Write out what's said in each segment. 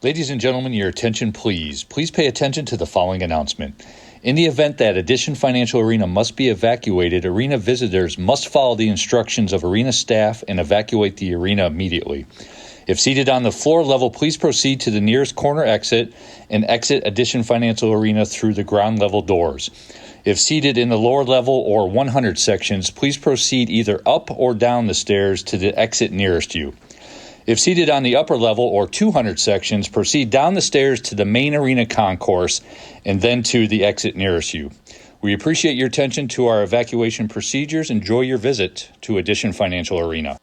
Ladies and gentlemen, your attention please. Please pay attention to the following announcement. In the event that Addition Financial Arena must be evacuated, arena visitors must follow the instructions of arena staff and evacuate the arena immediately. If seated on the floor level, please proceed to the nearest corner exit and exit Addition Financial Arena through the ground level doors. If seated in the lower level or 100 sections, please proceed either up or down the stairs to the exit nearest you. If seated on the upper level or 200 sections, proceed down the stairs to the main arena concourse and then to the exit nearest you. We appreciate your attention to our evacuation procedures. Enjoy your visit to Addition Financial Arena.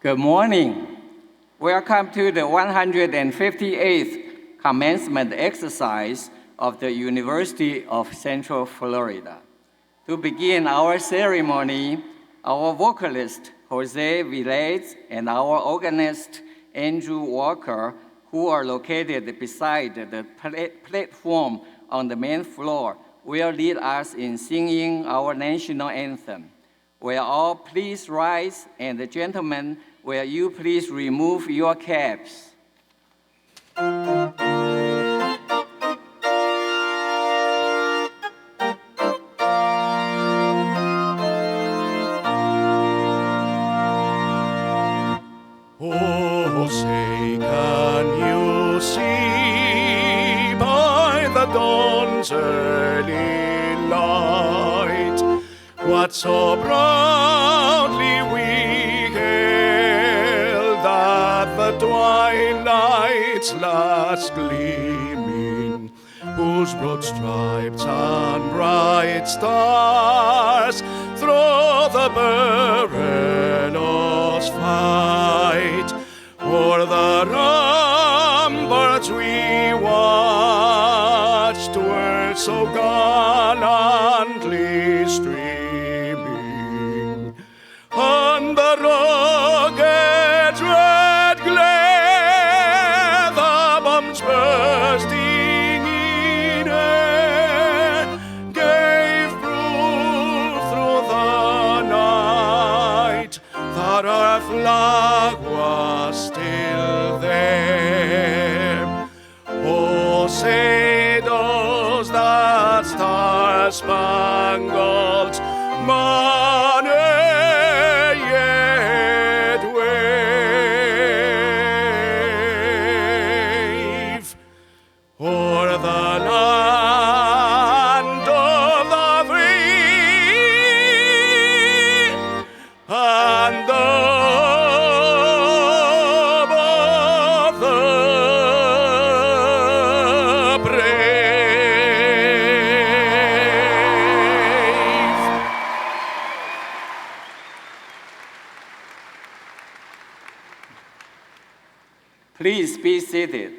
Good morning. Welcome to the 158th commencement exercise of the University of Central Florida. To begin our ceremony, our vocalist, Jose Vilez, and our organist, Andrew Walker, who are located beside the platform on the main floor, will lead us in singing our national anthem. Will all please rise, and the gentlemen, will you please remove your caps? Oh, say, can you see by the dawn's early light what so proudly we hailed at the twilight's last gleaming, whose broad stripes and bright stars through the perilous fight o'er the ramparts we watched were so gallantly streaming, and the rocket's red glare, the bombs bursting in air, gave proof through the night that our flag was still there. Oh, say does that star-spangled banner yet wave o'er the land of the free and the home of the brave. Please be seated.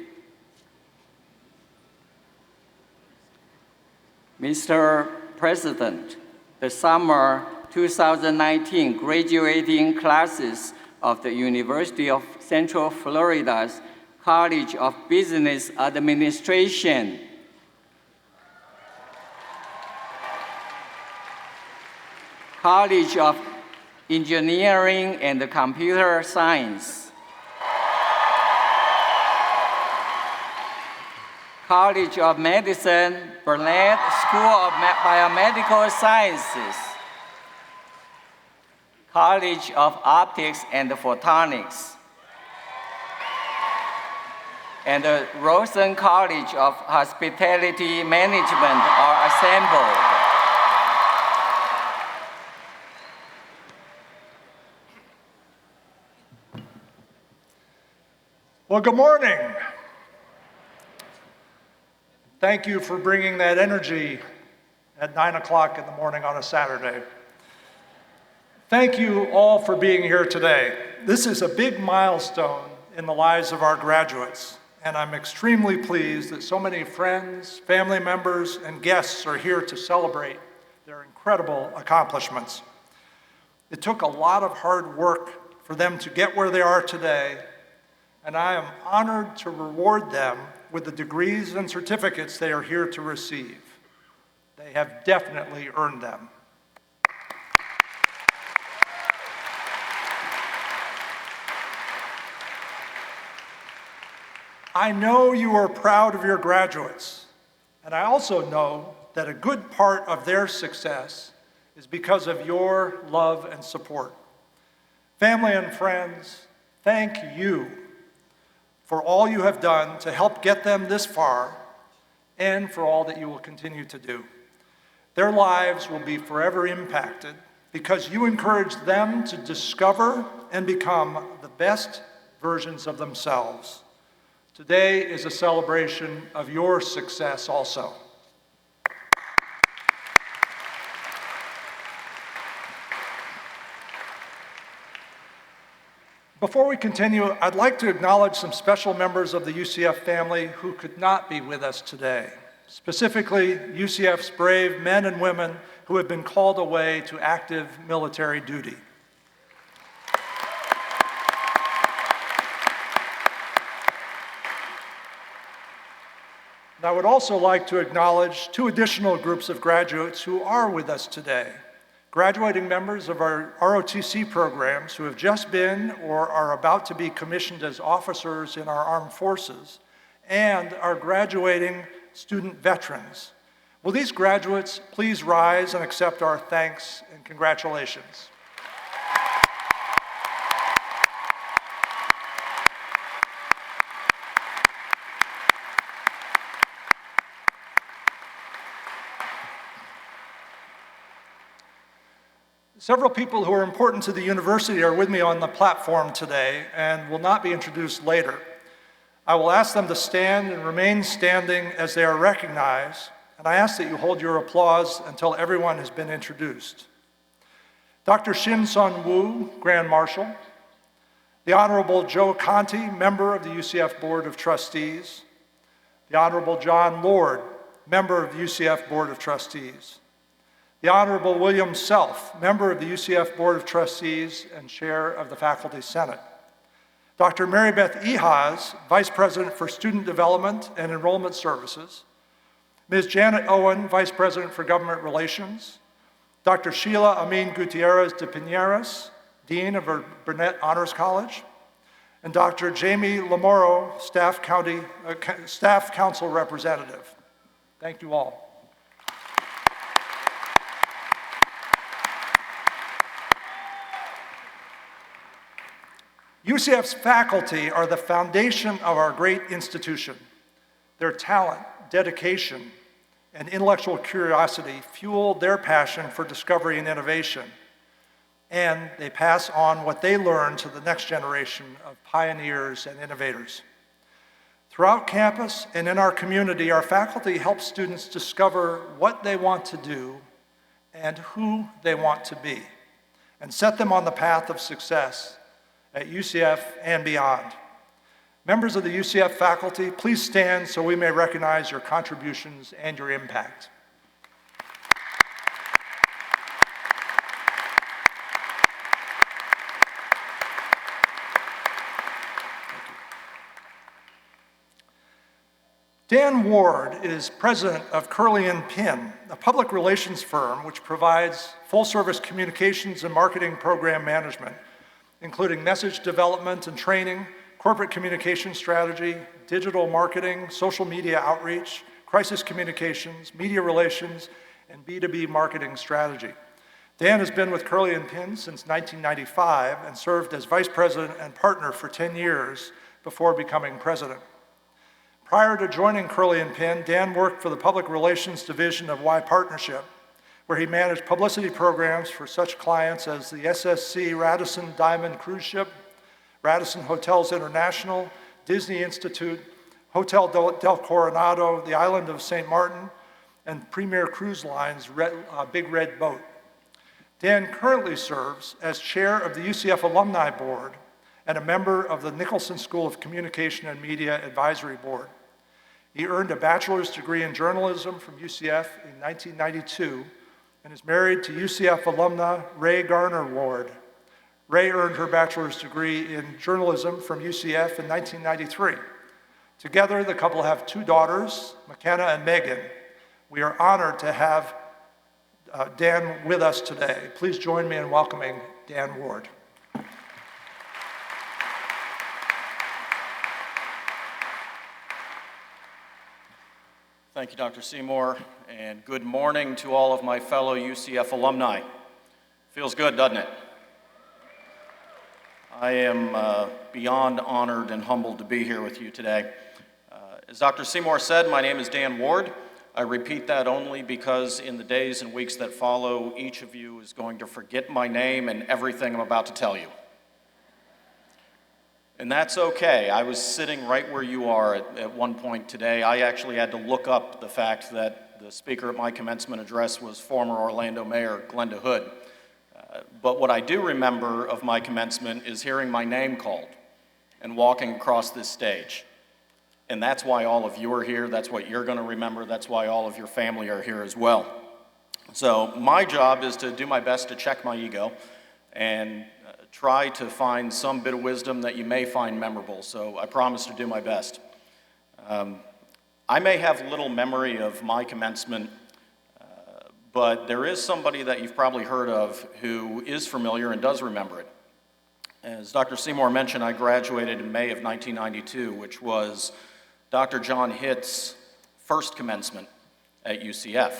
Mr. President, the summer 2019 graduating classes of the University of Central Florida's College of Business Administration, College of Engineering and Computer Science, College of Medicine, Burnett School of Biomedical Sciences, College of Optics and Photonics, and the Rosen College of Hospitality Management are assembled. Well, good morning. Thank you for bringing that energy at 9 o'clock in the morning on a Saturday. Thank you all for being here today. This is a big milestone in the lives of our graduates, and I'm extremely pleased that so many friends, family members, and guests are here to celebrate their incredible accomplishments. It took a lot of hard work for them to get where they are today, and I am honored to reward them with the degrees and certificates they are here to receive. They have definitely earned them. I know you are proud of your graduates, and I also know that a good part of their success is because of your love and support. Family and friends, thank you for all you have done to help get them this far and for all that you will continue to do. Their lives will be forever impacted because you encourage them to discover and become the best versions of themselves. Today is a celebration of your success also. Before we continue, I'd like to acknowledge some special members of the UCF family who could not be with us today. Specifically, UCF's brave men and women who have been called away to active military duty. And I would also like to acknowledge two additional groups of graduates who are with us today. Graduating members of our ROTC programs who have just been or are about to be commissioned as officers in our armed forces, and our graduating student veterans. Will these graduates please rise and accept our thanks and congratulations? Several people who are important to the university are with me on the platform today and will not be introduced later. I will ask them to stand and remain standing as they are recognized, and I ask that you hold your applause until everyone has been introduced. Dr. Shin Sun Woo, Grand Marshal. The Honorable Joe Conti, member of the UCF Board of Trustees. The Honorable John Lord, member of the UCF Board of Trustees. The Honorable William Self, member of the UCF Board of Trustees and chair of the Faculty Senate. Dr. Mary Beth Ehas, Vice President for Student Development and Enrollment Services. Ms. Janet Owen, Vice President for Government Relations. Dr. Sheila Amin Gutierrez de Piñeras, Dean of Burnett Honors College. And Dr. Jamie Lamoro, Staff Council Representative. Thank you all. UCF's faculty are the foundation of our great institution. Their talent, dedication, and intellectual curiosity fuel their passion for discovery and innovation, and they pass on what they learn to the next generation of pioneers and innovators. Throughout campus and in our community, our faculty help students discover what they want to do and who they want to be, and set them on the path of success at UCF and beyond. Members of the UCF faculty, please stand so we may recognize your contributions and your impact. Dan Ward is president of Curley & Pinn, a public relations firm which provides full-service communications and marketing program management, including message development and training, corporate communication strategy, digital marketing, social media outreach, crisis communications, media relations, and B2B marketing strategy. Dan has been with Curley & Pinn since 1995 and served as vice president and partner for 10 years before becoming president. Prior to joining Curley & Pinn, Dan worked for the public relations division of Y Partnership, where he managed publicity programs for such clients as the SSC Radisson Diamond Cruise Ship, Radisson Hotels International, Disney Institute, Hotel del Coronado, the island of St. Martin, and Premier Cruise Line's Big Red Boat. Dan currently serves as chair of the UCF Alumni Board and a member of the Nicholson School of Communication and Media Advisory Board. He earned a bachelor's degree in journalism from UCF in 1992 and is married to UCF alumna Ray Garner Ward. Ray earned her bachelor's degree in journalism from UCF in 1993. Together, the couple have two daughters, McKenna and Megan. We are honored to have Dan with us today. Please join me in welcoming Dan Ward. Thank you, Dr. Seymour, and good morning to all of my fellow UCF alumni. Feels good, doesn't it? I am beyond honored and humbled to be here with you today. As Dr. Seymour said, my name is Dan Ward. I repeat that only because in the days and weeks that follow, each of you is going to forget my name and everything I'm about to tell you. And that's okay. I was sitting right where you are at one point today. I actually had to look up the fact that the speaker at my commencement address was former Orlando Mayor Glenda Hood. But what I do remember of my commencement is hearing my name called and walking across this stage. And that's why all of you are here. That's what you're going to remember. That's why all of your family are here as well. So my job is to do my best to check my ego and try to find some bit of wisdom that you may find memorable. So I promise to do my best. I may have little memory of my commencement, but there is somebody that you've probably heard of who is familiar and does remember it. As Dr. Seymour mentioned, I graduated in May of 1992, which was Dr. John Hitt's first commencement at UCF.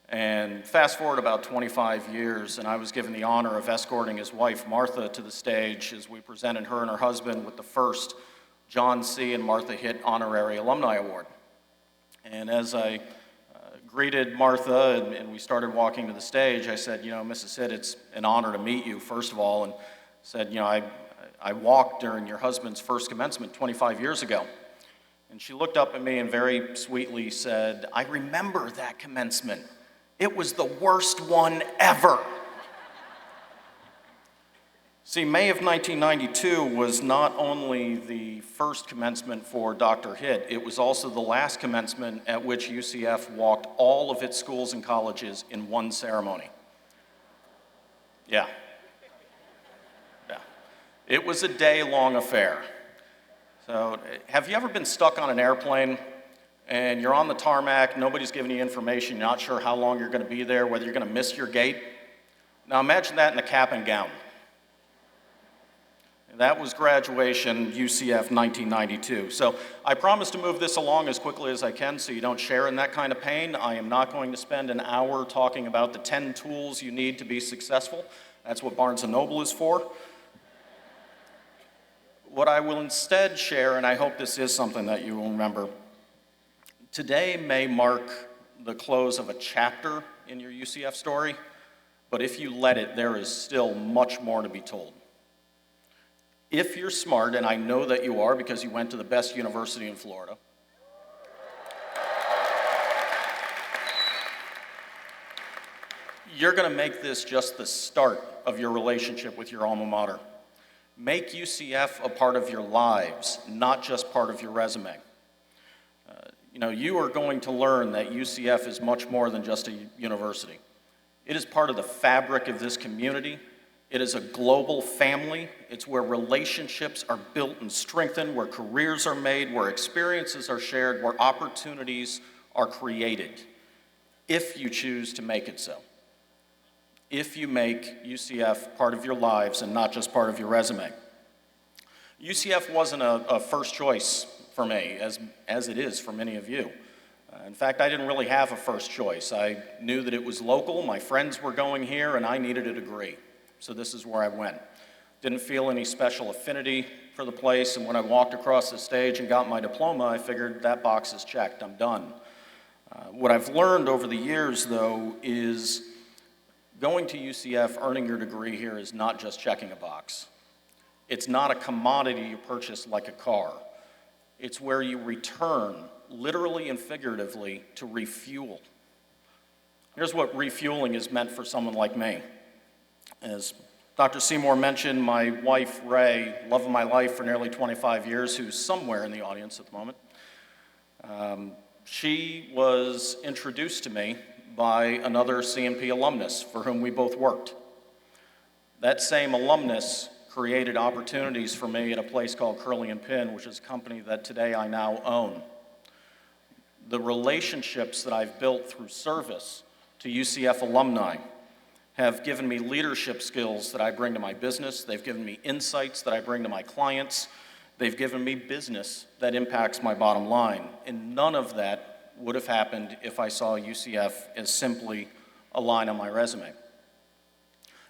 And fast forward about 25 years, and I was given the honor of escorting his wife, Martha, to the stage as we presented her and her husband with the first John C. and Martha Hitt Honorary Alumni Award. And as I greeted Martha and we started walking to the stage, I said, you know, Mrs. Hitt, it's an honor to meet you, first of all, and said, you know, I walked during your husband's first commencement 25 years ago. And she looked up at me and very sweetly said, I remember that commencement. It was the worst one ever. See, May of 1992 was not only the first commencement for Dr. Hitt, it was also the last commencement at which UCF walked all of its schools and colleges in one ceremony. Yeah. It was a day-long affair. So, have you ever been stuck on an airplane and you're on the tarmac, nobody's giving you information, you're not sure how long you're going to be there, whether you're going to miss your gate? Now imagine that in a cap and gown. That was graduation, UCF 1992. So I promise to move this along as quickly as I can so you don't share in that kind of pain. I am not going to spend an hour talking about the 10 tools you need to be successful. That's what Barnes & Noble is for. What I will instead share, and I hope this is something that you will remember, today may mark the close of a chapter in your UCF story, but if you let it, there is still much more to be told. If you're smart, and I know that you are because you went to the best university in Florida, you're going to make this just the start of your relationship with your alma mater. Make UCF a part of your lives, not just part of your resume. You are going to learn that UCF is much more than just a university. It is part of the fabric of this community. It is a global family. It's where relationships are built and strengthened, where careers are made, where experiences are shared, where opportunities are created, if you choose to make it so. If you make UCF part of your lives and not just part of your resume. UCF wasn't a first choice for me, as it is for many of you. In fact, I didn't really have a first choice. I knew that it was local, my friends were going here, and I needed a degree. So this is where I went. Didn't feel any special affinity for the place, and when I walked across the stage and got my diploma, I figured that box is checked, I'm done. What I've learned over the years, though, is going to UCF, earning your degree here is not just checking a box. It's not a commodity you purchase like a car. It's where you return, literally and figuratively, to refuel. Here's what refueling is meant for someone like me. As Dr. Seymour mentioned, my wife, Ray, love of my life for nearly 25 years, who's somewhere in the audience at the moment, she was introduced to me by another CNP alumnus for whom we both worked. That same alumnus created opportunities for me at a place called Curly & Pin, which is a company that today I now own. The relationships that I've built through service to UCF alumni have given me leadership skills that I bring to my business. They've given me insights that I bring to my clients. They've given me business that impacts my bottom line. And none of that would have happened if I saw UCF as simply a line on my resume.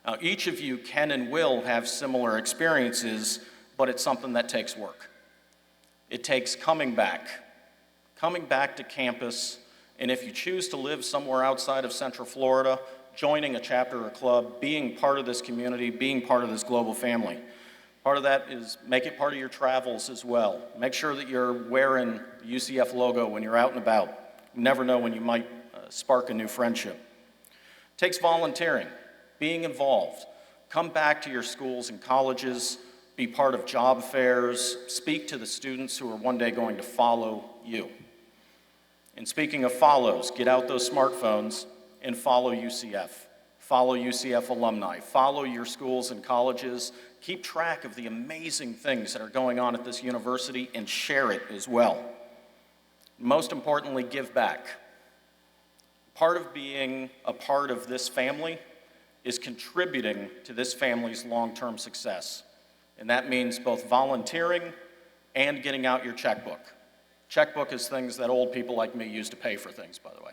Now, each of you can and will have similar experiences, but it's something that takes work. It takes coming back to campus, and if you choose to live somewhere outside of Central Florida, joining a chapter or club, being part of this community, being part of this global family. Part of that is make it part of your travels as well. Make sure that you're wearing the UCF logo when you're out and about. You never know when you might spark a new friendship. It takes volunteering. being involved. Come back to your schools and colleges, be part of job fairs, speak to the students who are one day going to follow you. And speaking of follows, get out those smartphones and follow UCF. Follow UCF alumni. Follow your schools and colleges. Keep track of the amazing things that are going on at this university and share it as well. Most importantly, give back. Part of being a part of this family is contributing to this family's long-term success. And that means both volunteering and getting out your checkbook. Checkbook is things that old people like me use to pay for things, by the way.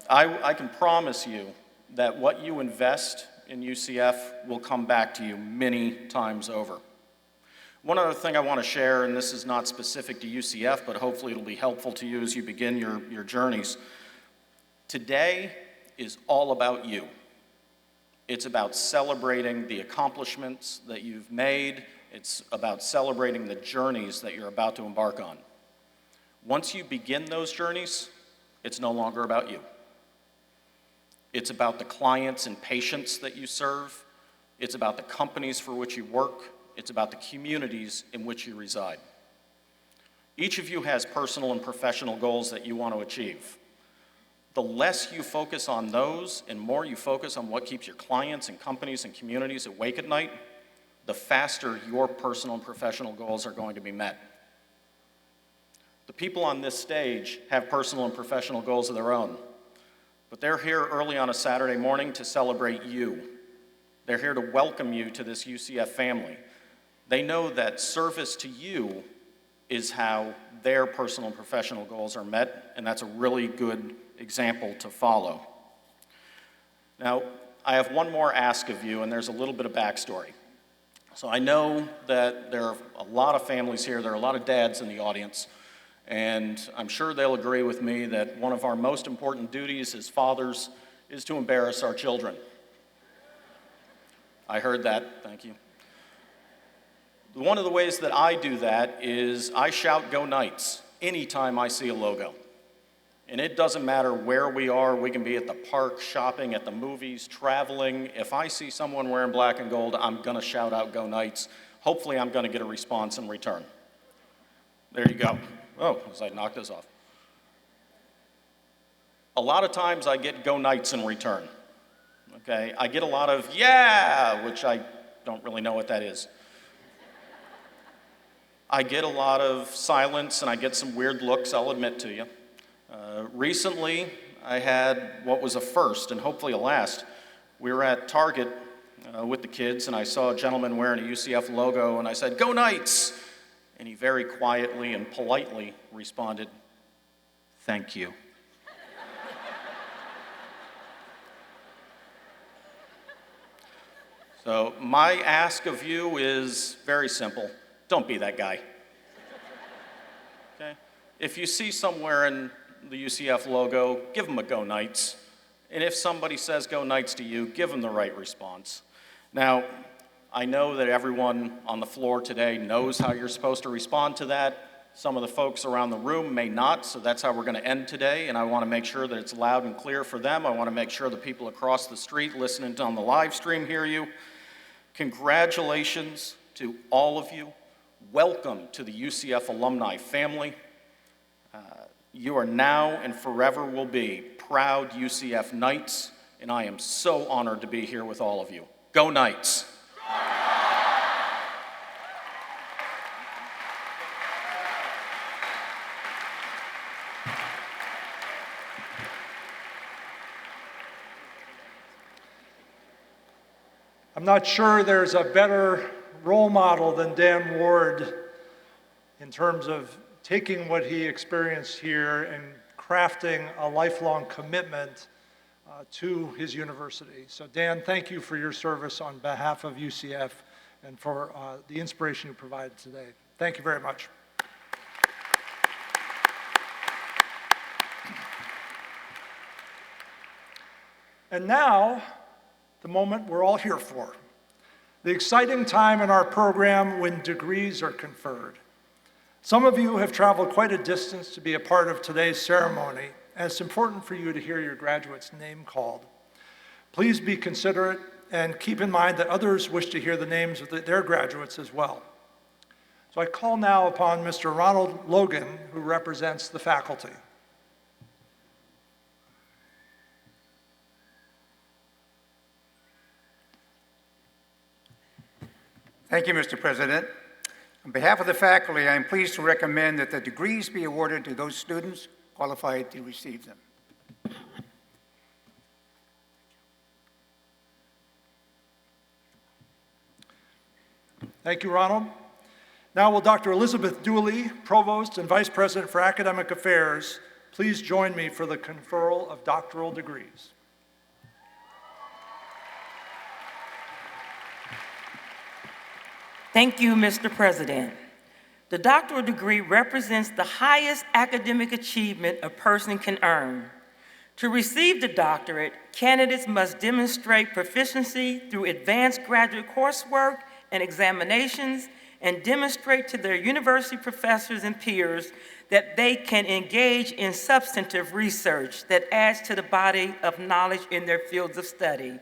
I can promise you that what you invest in UCF will come back to you many times over. One other thing I want to share, and this is not specific to UCF, but hopefully it'll be helpful to you as you begin your journeys. Today is all about you. It's about celebrating the accomplishments that you've made. It's about celebrating the journeys that you're about to embark on. Once you begin those journeys, it's no longer about you. It's about the clients and patients that you serve. It's about the companies for which you work. It's about the communities in which you reside. Each of you has personal and professional goals that you want to achieve. The less you focus on those and more you focus on what keeps your clients and companies and communities awake at night, the faster your personal and professional goals are going to be met. The people on this stage have personal and professional goals of their own, but they're here early on a Saturday morning to celebrate you. They're here to welcome you to this UCF family. They know that service to you is how their personal and professional goals are met, and that's a really good example to follow. Now, I have one more ask of you, and there's a little bit of backstory. So I know that there are a lot of families here, there are a lot of dads in the audience, and I'm sure they'll agree with me that one of our most important duties as fathers is to embarrass our children. I heard that, thank you. One of the ways that I do that is I shout "Go Knights" anytime I see a logo. And it doesn't matter where we are, we can be at the park, shopping, at the movies, traveling. If I see someone wearing black and gold, I'm gonna shout out "Go Knights." Hopefully I'm gonna get a response in return. There you go. Oh, as I knock this off. A lot of times I get "Go Knights" in return. Okay, I get a lot of "yeah," which I don't really know what that is. I get a lot of silence and I get some weird looks, I'll admit to you. Recently, I had what was a first and hopefully a last. We were at Target with the kids and I saw a gentleman wearing a UCF logo and I said, "Go Knights!" And he very quietly and politely responded, "Thank you." So my ask of you is very simple. Don't be that guy. Okay? If you see somewhere in the UCF logo, give them a "Go Knights." And if somebody says "Go Knights" to you, give them the right response. Now, I know that everyone on the floor today knows how you're supposed to respond to that. Some of the folks around the room may not, so that's how we're going to end today, and I want to make sure that it's loud and clear for them. I want to make sure the people across the street listening on the live stream hear you. Congratulations to all of you. Welcome to the UCF alumni family. You are now and forever will be proud UCF Knights, and I am so honored to be here with all of you. Go Knights! I'm not sure there's a better role model than Dan Ward in terms of taking what he experienced here and crafting a lifelong commitment to his university. So Dan, thank you for your service on behalf of UCF and for the inspiration you provided today. Thank you very much. And now, the moment we're all here for, the exciting time in our program when degrees are conferred. Some of you have traveled quite a distance to be a part of today's ceremony, and it's important for you to hear your graduate's name called. Please be considerate and keep in mind that others wish to hear the names of their graduates as well. So I call now upon Mr. Ronald Logan, who represents the faculty. Thank you, Mr. President. On behalf of the faculty, I am pleased to recommend that the degrees be awarded to those students qualified to receive them. Thank you, Ronald. Now will Dr. Elizabeth Dooley, Provost and Vice President for Academic Affairs, please join me for the conferral of doctoral degrees. Thank you, Mr. President. The doctoral degree represents the highest academic achievement a person can earn. To receive the doctorate, candidates must demonstrate proficiency through advanced graduate coursework and examinations and demonstrate to their university professors and peers that they can engage in substantive research that adds to the body of knowledge in their fields of study.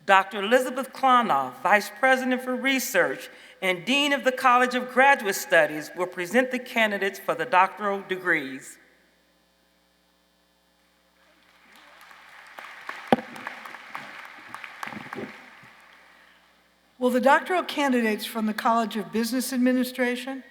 Dr. Elizabeth Klonoff, Vice President for Research and Dean of the College of Graduate Studies, will present the candidates for the doctoral degrees. Will the doctoral candidates from the College of Business Administration,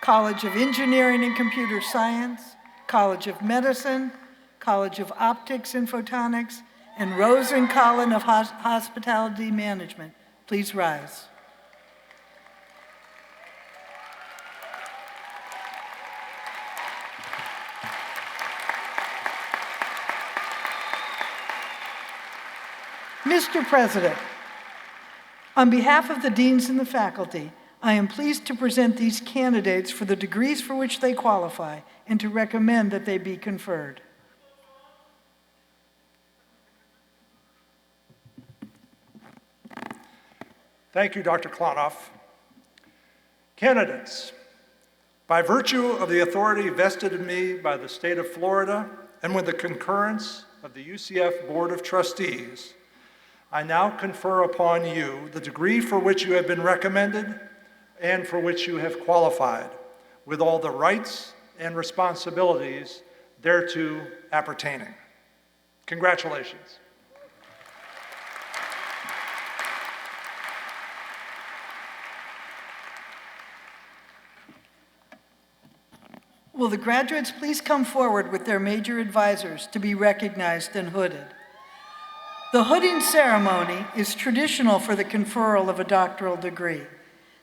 College of Engineering and Computer Science, College of Medicine, College of Optics and Photonics, and Rosen College of Hospitality Management please rise? Mr. President, on behalf of the deans and the faculty, I am pleased to present these candidates for the degrees for which they qualify and to recommend that they be conferred. Thank you, Dr. Klonoff. Candidates, by virtue of the authority vested in me by the state of Florida and with the concurrence of the UCF Board of Trustees, I now confer upon you the degree for which you have been recommended and for which you have qualified, with all the rights and responsibilities thereto appertaining. Congratulations. Will the graduates please come forward with their major advisors to be recognized and hooded? The hooding ceremony is traditional for the conferral of a doctoral degree.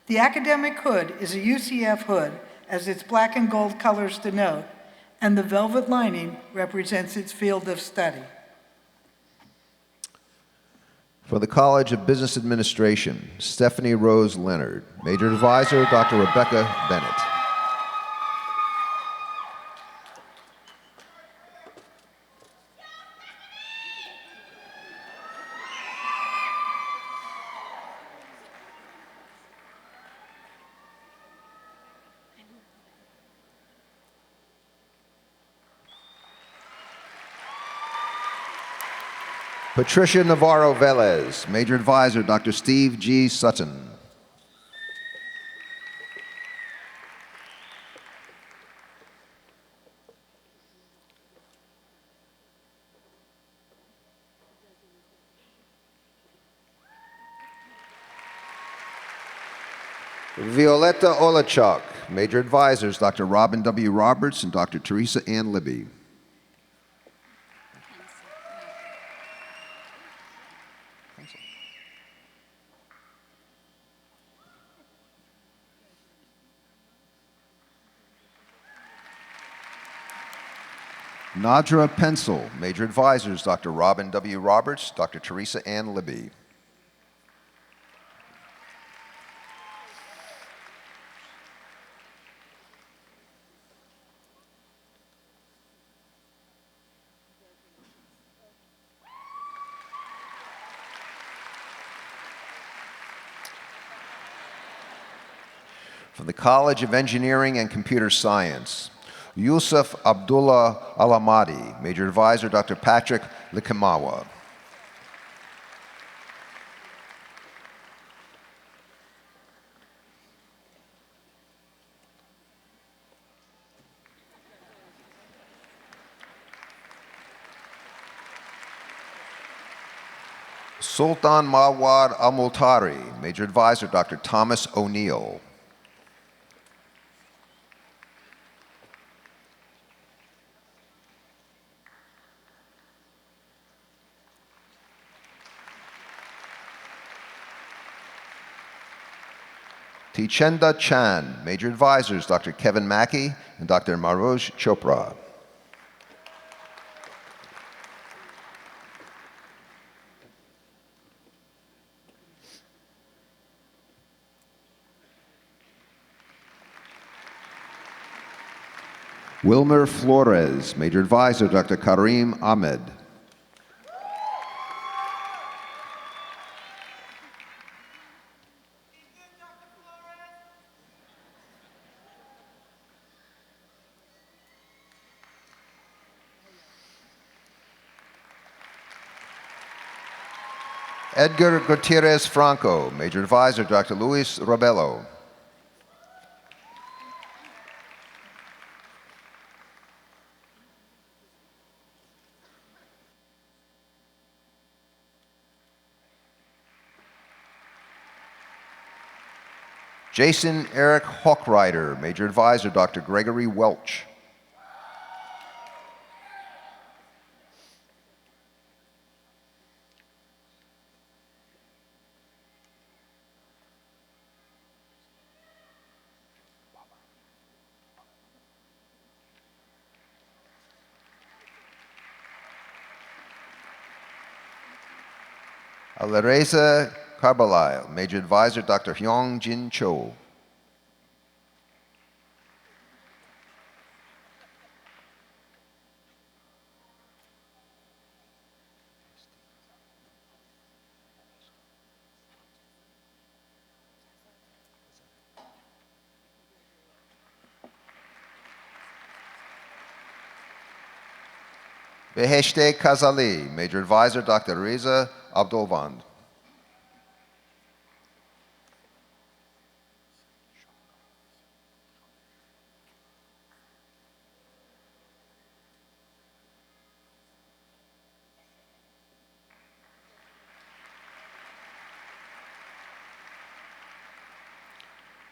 The academic hood is a UCF hood, as its black and gold colors denote, and the velvet lining represents its field of study. For the College of Business Administration, Stephanie Rose Leonard. Major Advisor, Dr. Rebecca Bennett. Patricia Navarro Velez. Major Advisor, Dr. Steve G. Sutton. Violetta Olachuk. Major Advisors, Dr. Robin W. Roberts and Dr. Teresa Ann Libby. Nadra Pencil. Major Advisors, Dr. Robin W. Roberts, Dr. Teresa Ann Libby. From the College of Engineering and Computer Science, Yusuf Abdullah Alamadi. Major Advisor, Dr. Patrick Likimawa. Sultan Mawad Al-Multari, Major Advisor Dr. Thomas O'Neill. Tichenda Chan, Major Advisors Dr. Kevin Mackey and Dr. Maroj Chopra. Wilmer Flores, Major Advisor Dr. Karim Ahmed. Edgar Gutierrez Franco, Major Advisor Dr. Luis Robelo. Jason Eric Hawkrider, Major Advisor Dr. Gregory Welch. Alareza Carbalile, Major Advisor Dr. Hyung Jin Cho. Beheshte Kazali, Major Advisor Dr. Reza Abdulvand.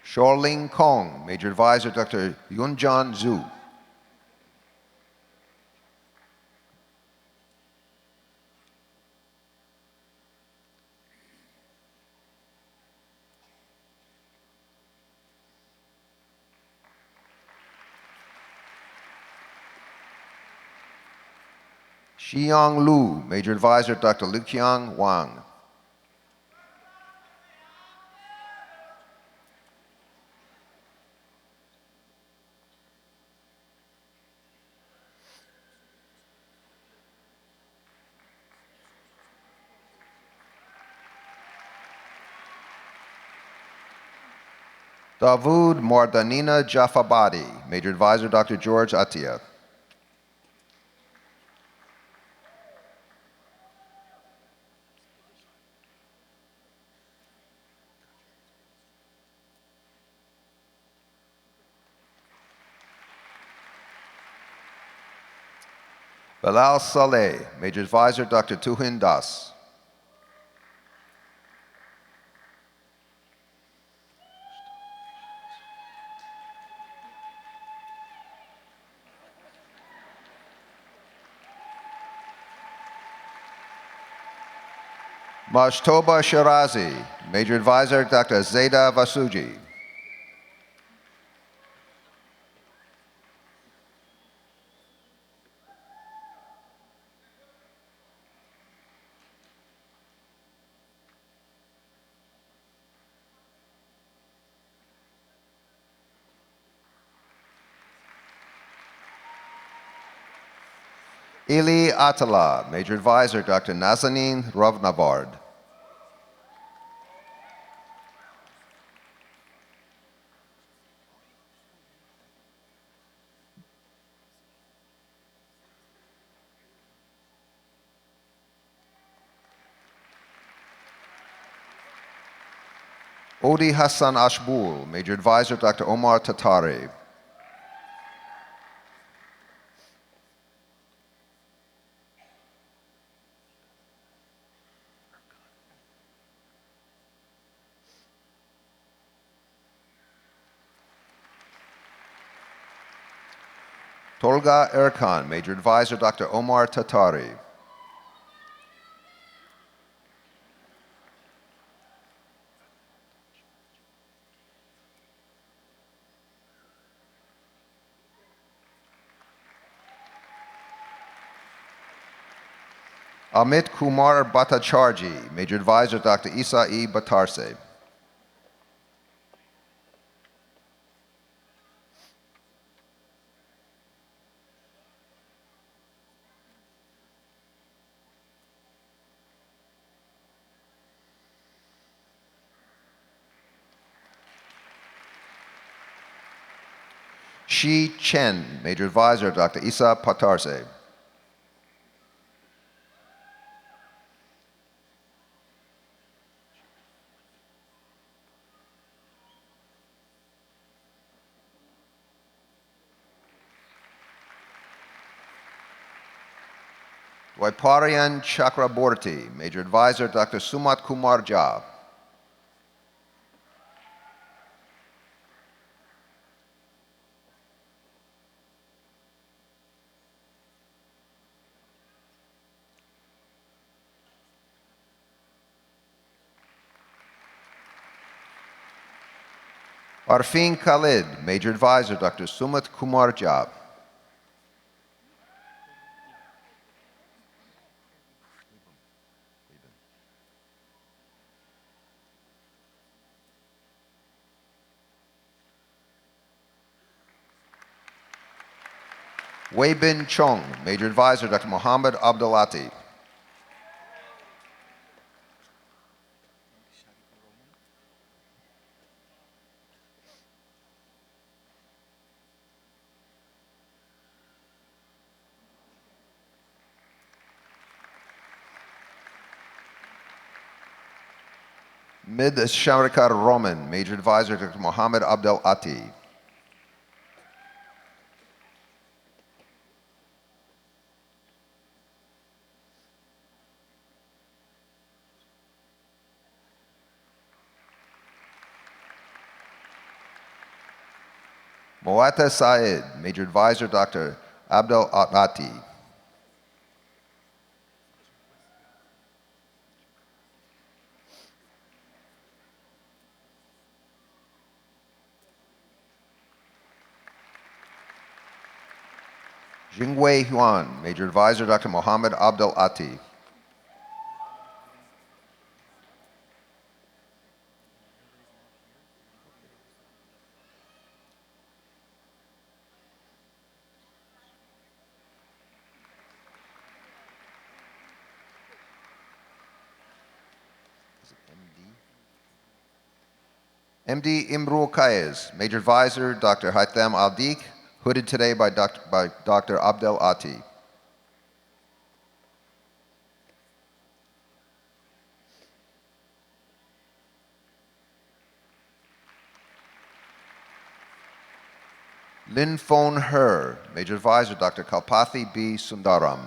Shorling Kong, Major Advisor Dr. Yunjan Zhu. Xiang Lu, Major Advisor Dr. Luqiang Wang. Davud Mardanina Jafabadi, Major Advisor Dr. George Atia. Bilal Saleh, Major Advisor Dr. Tuhin Das. Majtoba Shirazi, Major Advisor Dr. Zeda Vasuji. Ili Atala, Major Advisor Dr. Nazanin Ravnavard. Odi Hassan Ashbul, Major Advisor Dr. Omar Tatari. Tolga Erkan, Major Advisor Dr. Omar Tatari. Amit Kumar Bhattacharjee, Major Advisor Dr. Isa E. Batarse. Shi Chen, Major Advisor Dr. Isa Patarse. Vaiparian Chakraborty, Major Advisor Dr. Sumat Kumar Jha. Arfin Khalid, Major Advisor Dr. Sumat Kumar Jha. Wei Bin Chong, Major Advisor Dr. Muhammad Abdulati. Mid Sharikar Roman, Major Advisor Dr. Muhammad Abdel Ati. Moata Said, Major Advisor Dr. Abdel Ati. Jingwei Huan, Major Advisor Dr. Muhammad Abdel Ati. MD Imrul Kayes, Major Advisor Dr. Haitham Aldik, hooded today by Dr. Abdel Ati. Lin Phone Her, Major Advisor Dr. Kalpathi B. Sundaram.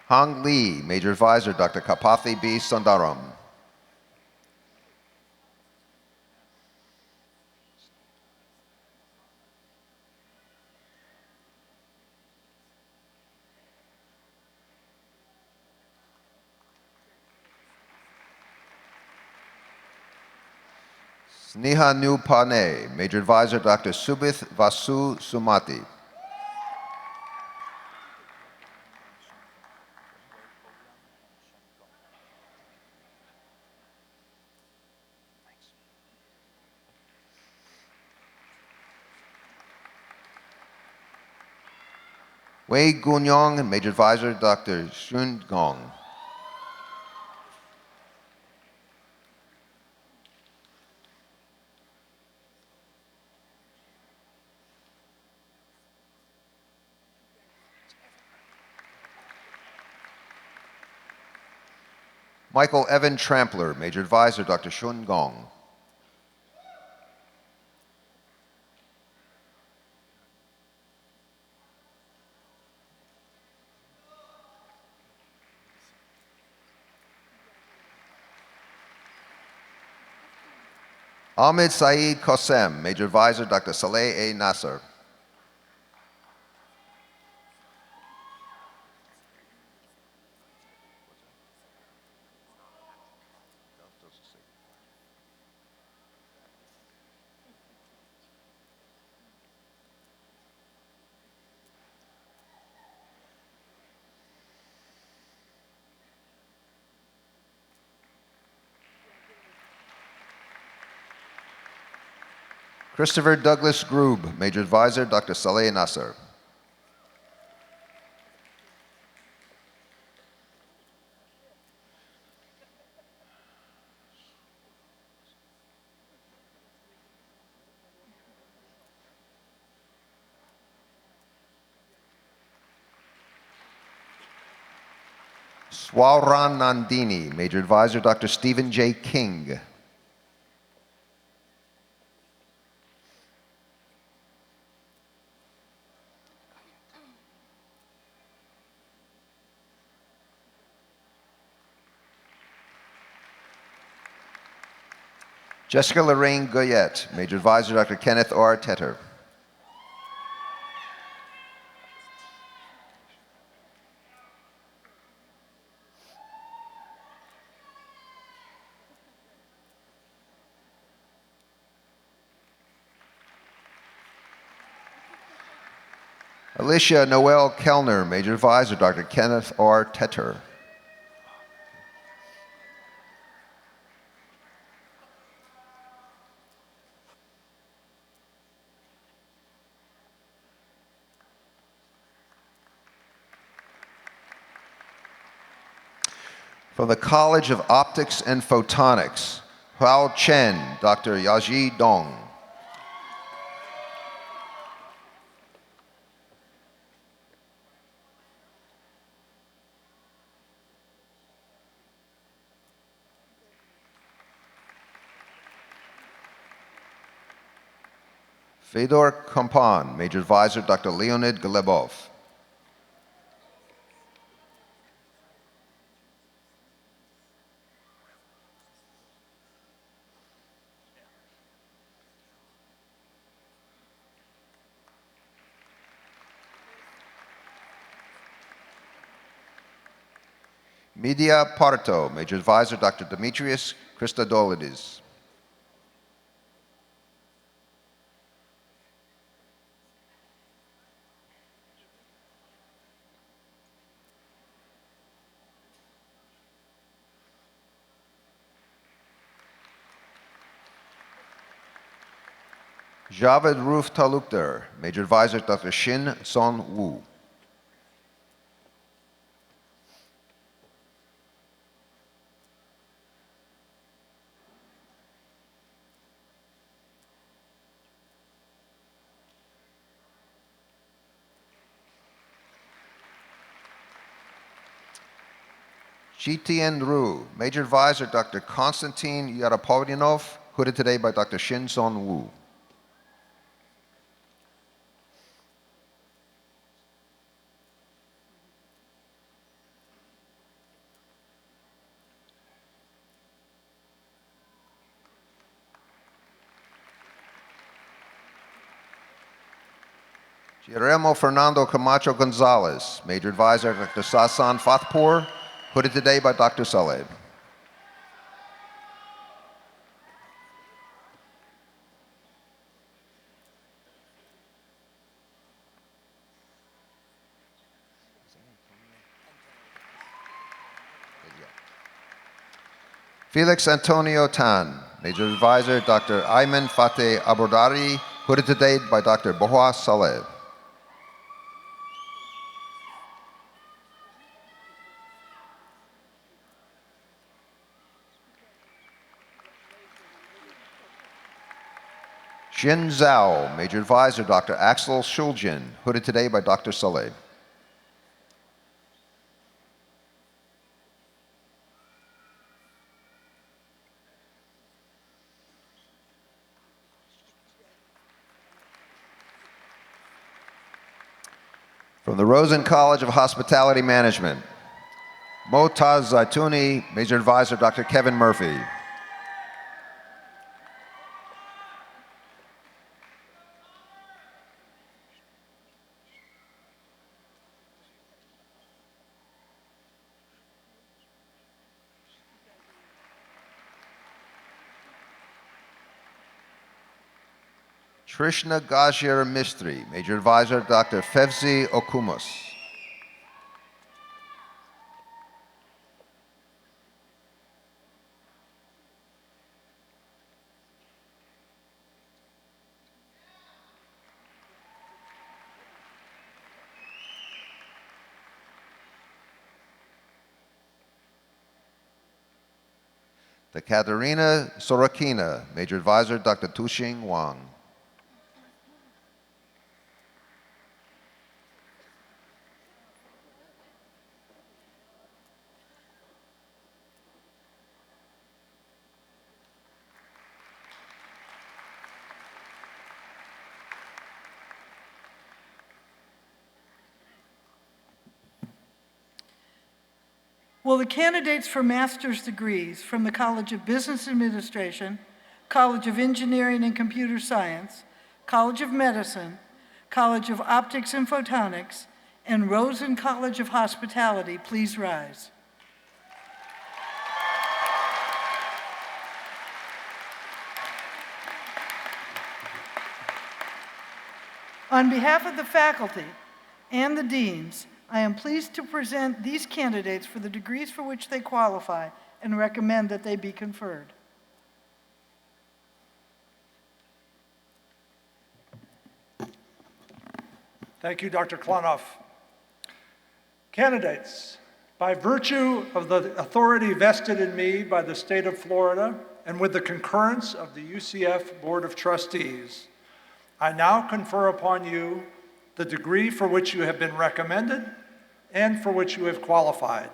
Hong Lee, Major Advisor Dr. Kalpathi B. Sundaram. Sneha Nu Pane, Major Advisor Dr. Subith Vasu Sumati. Wei Gunyong, Major Advisor Dr. Xun Gong. Michael Evan Trampler, Major Advisor Dr. Shun Gong. Ahmed Saeed Qasem, Major Advisor, Dr. Saleh A. Nasser. Christopher Douglas Grube, Major Advisor, Dr. Saleh Nasser. Swaran Nandini, Major Advisor, Dr. Stephen J. King. Jessica Lorraine Goyette, Major Advisor, Dr. Kenneth R. Tetter. Alicia Noel Kellner, Major Advisor, Dr. Kenneth R. Tetter. From the College of Optics and Photonics, Hao Chen, Dr. Yaji Dong. Fedor Kompan, Major Advisor, Dr. Leonid Glebov. Media Parto, Major Advisor, Dr. Demetrius Christodoulides. Javed Roof Talukdar, Major Advisor, Dr. Shin Son Woo. Jitian Ru, Major Advisor, Dr. Konstantin Yarapovinov, hooded today by Dr. Shin Son Woo. Guillermo Fernando Camacho Gonzalez, Major Advisor, Dr. Sasan Fathpour, hooded today by Dr. Saleh. Felix Antonio Tan, Major Advisor, Dr. Ayman Fateh Abodari, hooded today by Dr. Bohua Saleh. Jin Zhao, Major Advisor, Dr. Axel Shulgin, hooded today by Dr. Saleh. From the Rosen College of Hospitality Management, Motaz Zaitouni, Major Advisor, Dr. Kevin Murphy. Trishna Gajir Mistry, Major Advisor Dr. Fevzi Okumus. The Katerina Sorokina, Major Advisor Dr. Tuxing Wang. Will the candidates for master's degrees from the College of Business Administration, College of Engineering and Computer Science, College of Medicine, College of Optics and Photonics, and Rosen College of Hospitality please rise? On behalf of the faculty and the deans, I am pleased to present these candidates for the degrees for which they qualify and recommend that they be conferred. Thank you, Dr. Klonoff. Candidates, by virtue of the authority vested in me by the state of Florida and with the concurrence of the UCF Board of Trustees, I now confer upon you the degree for which you have been recommended and for which you have qualified,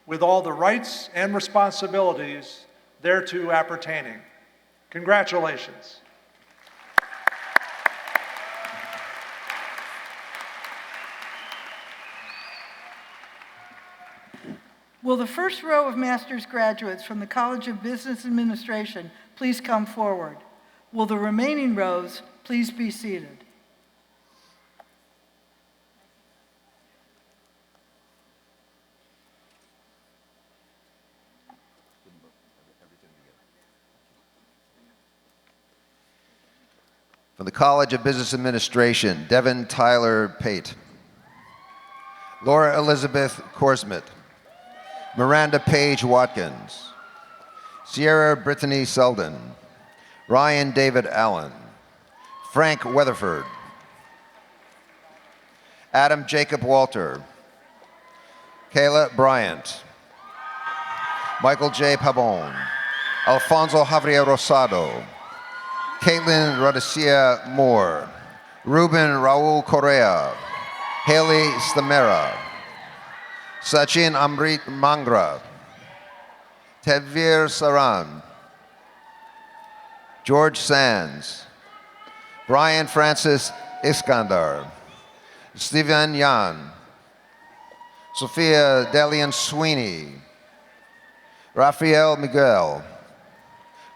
with all the rights and responsibilities thereto appertaining. Congratulations. Will the first row of master's graduates from the College of Business Administration please come forward? Will the remaining rows please be seated? From the College of Business Administration, Devin Tyler Pate. Laura Elizabeth Korsmet. Miranda Page Watkins. Sierra Brittany Selden. Ryan David Allen. Frank Weatherford. Adam Jacob Walter. Kayla Bryant. Michael J. Pabon. Alfonso Javier Rosado. Caitlin Rhodesia Moore, Ruben Raul Correa, Haley Stamera, Sachin Amrit Mangra, Tevir Saran, George Sands, Brian Francis Iskandar, Stephen Yan, Sophia Delian Sweeney, Rafael Miguel,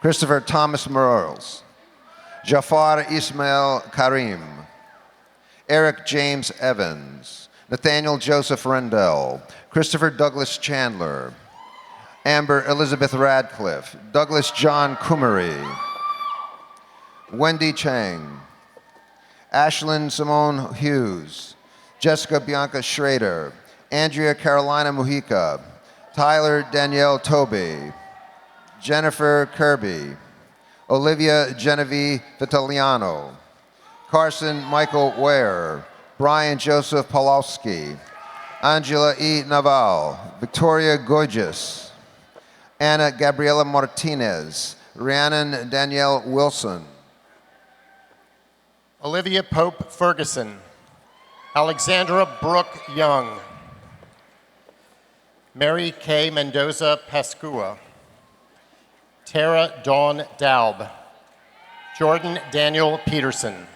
Christopher Thomas Merles, Jafar Ismail Karim, Eric James Evans, Nathaniel Joseph Rendell, Christopher Douglas Chandler, Amber Elizabeth Radcliffe, Douglas John Kumari, Wendy Chang, Ashlyn Simone Hughes, Jessica Bianca Schrader, Andrea Carolina Mujica, Tyler Danielle Toby, Jennifer Kirby, Olivia Genevieve Vitaliano, Carson Michael Ware, Brian Joseph Pawlowski, Angela E. Naval, Victoria Gorgeous, Anna Gabriela Martinez, Rhiannon Danielle Wilson, Olivia Pope Ferguson, Alexandra Brooke Young, Mary K. Mendoza Pascua, Tara Dawn Daub, Jordan Daniel Peterson,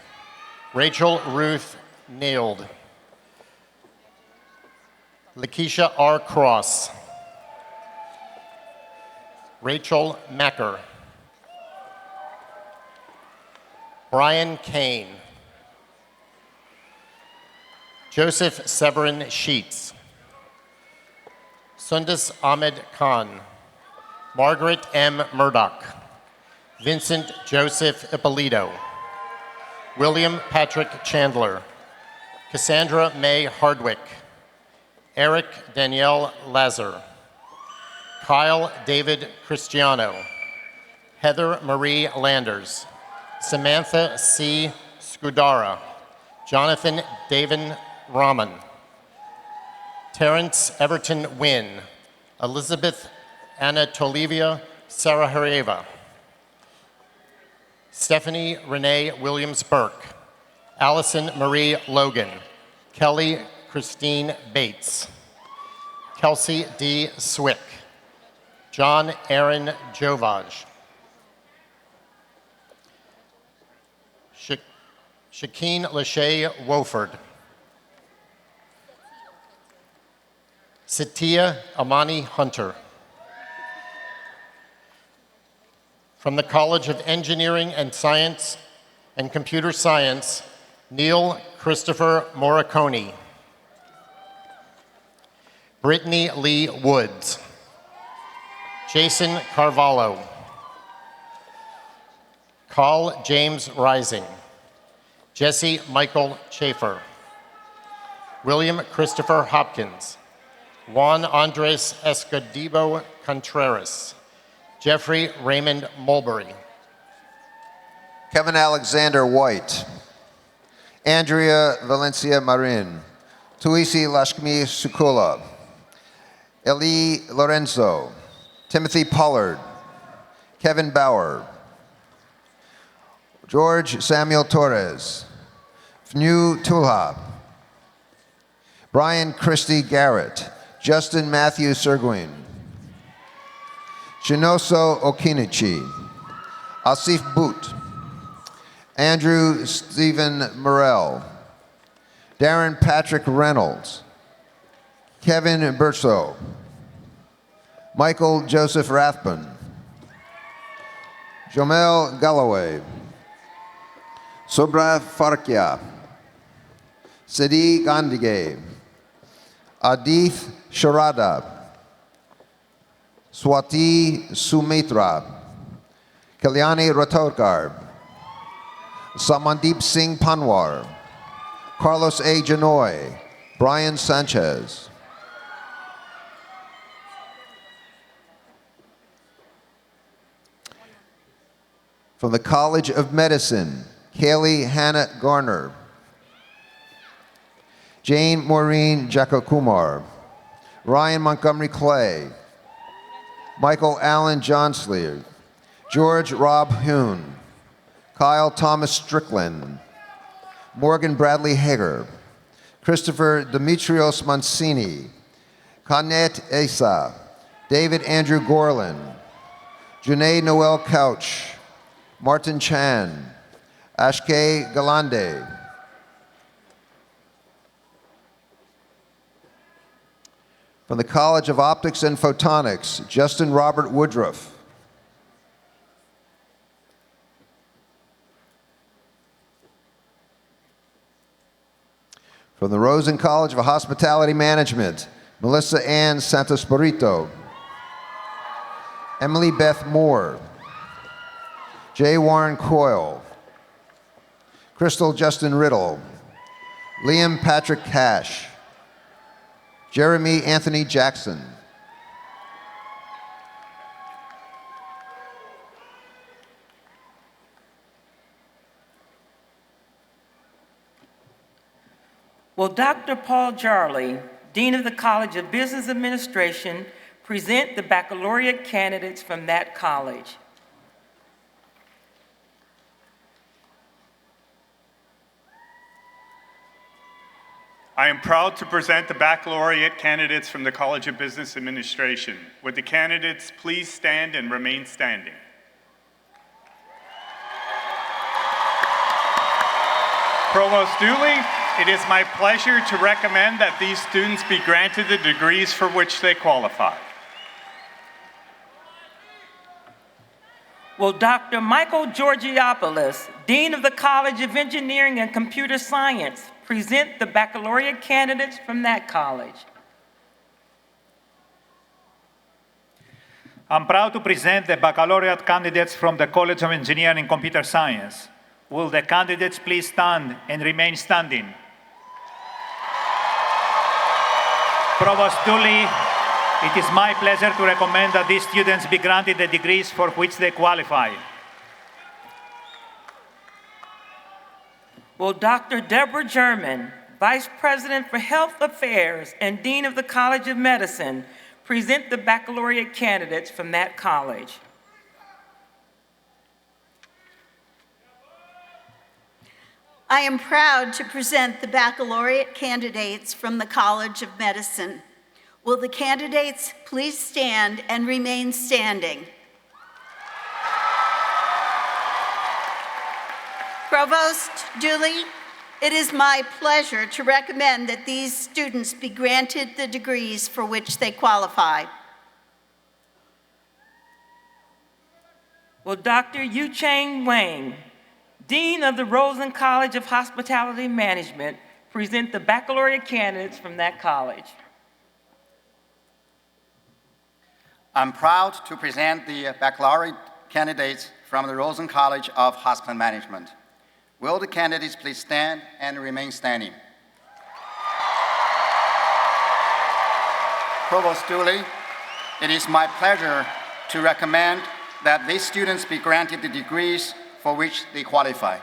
Rachel Ruth Neild, Lakeisha R. Cross, Rachel Macker, Brian Kane, Joseph Severin Sheets, Sundus Ahmed Khan, Margaret M. Murdoch, Vincent Joseph Ippolito, William Patrick Chandler, Cassandra May Hardwick, Eric Danielle Lazar, Kyle David Cristiano, Heather Marie Landers, Samantha C. Scudara, Jonathan David Rahman, Terrence Everton Wynn, Elizabeth Anatolivia Sarahareva, Stephanie Renee Williams Burke, Allison Marie Logan, Kelly Christine Bates, Kelsey D. Swick, John Aaron Jovage, Shakeen Lachey Wofford, Satya Amani Hunter. From the College of Engineering and Science and Computer Science, Neil Christopher Morricone, Brittany Lee Woods, Jason Carvalho, Carl James Rising, Jesse Michael Schaefer, William Christopher Hopkins, Juan Andres Escodibo Contreras, Jeffrey Raymond Mulberry, Kevin Alexander White, Andrea Valencia Marin, Tuisi Lashmi Sukula, Eli Lorenzo, Timothy Pollard, Kevin Bauer, George Samuel Torres, Fnu Tulha, Brian Christie Garrett, Justin Matthew Serguin, Shinoso Okinichi, Asif Boot, Andrew Stephen Morell, Darren Patrick Reynolds, Kevin Burso, Michael Joseph Rathbun, Jomel Galloway, Sobra Farkia, Sidi Gandige, Adith Sharada, Swati Sumitra, Kalyani Ratorkar, Samandeep Singh Panwar, Carlos A. Janoy, Brian Sanchez. From the College of Medicine, Kaylee Hannah Garner, Jane Maureen Jacokumar, Ryan Montgomery Clay, Michael Allen Johnsleer, George Rob Hune, Kyle Thomas Strickland, Morgan Bradley Hager, Christopher Demetrios Mancini, Kanet Esa, David Andrew Gorlin, Junaid Noel Couch, Martin Chan, Ashke Galande, from the College of Optics and Photonics, Justin Robert Woodruff, from the Rosen College of Hospitality Management, Melissa Ann Santospirito, Emily Beth Moore, Jay Warren Coyle, Crystal Justin Riddle, Liam Patrick Cash, Jeremy Anthony Jackson, Will Dr. Paul Jarley, Dean of the College of Business Administration, present the baccalaureate candidates from that college? I am proud to present the baccalaureate candidates from the College of Business Administration. Would the candidates please stand and remain standing? Provost Dooley, it is my pleasure to recommend that these students be granted the degrees for which they qualify. Will Dr. Michael Georgiopoulos, Dean of the College of Engineering and Computer Science, present the baccalaureate candidates from that college? I'm proud to present the baccalaureate candidates from the College of Engineering and Computer Science. Will the candidates please stand and remain standing? Provost Dooley, it is my pleasure to recommend that these students be granted the degrees for which they qualify. Will Dr. Deborah German, Vice President for Health Affairs and Dean of the College of Medicine, present the baccalaureate candidates from that college? I am proud to present the baccalaureate candidates from the College of Medicine. Will the candidates please stand and remain standing? Provost Dooley, it is my pleasure to recommend that these students be granted the degrees for which they qualify. Will Dr. Yu-Chang Wang, Dean of the Rosen College of Hospitality Management, present the baccalaureate candidates from that college? I'm proud to present the baccalaureate candidates from the Rosen College of Hospitality Management. Will the candidates please stand and remain standing? Provost Dooley, it is my pleasure to recommend that these students be granted the degrees for which they qualify.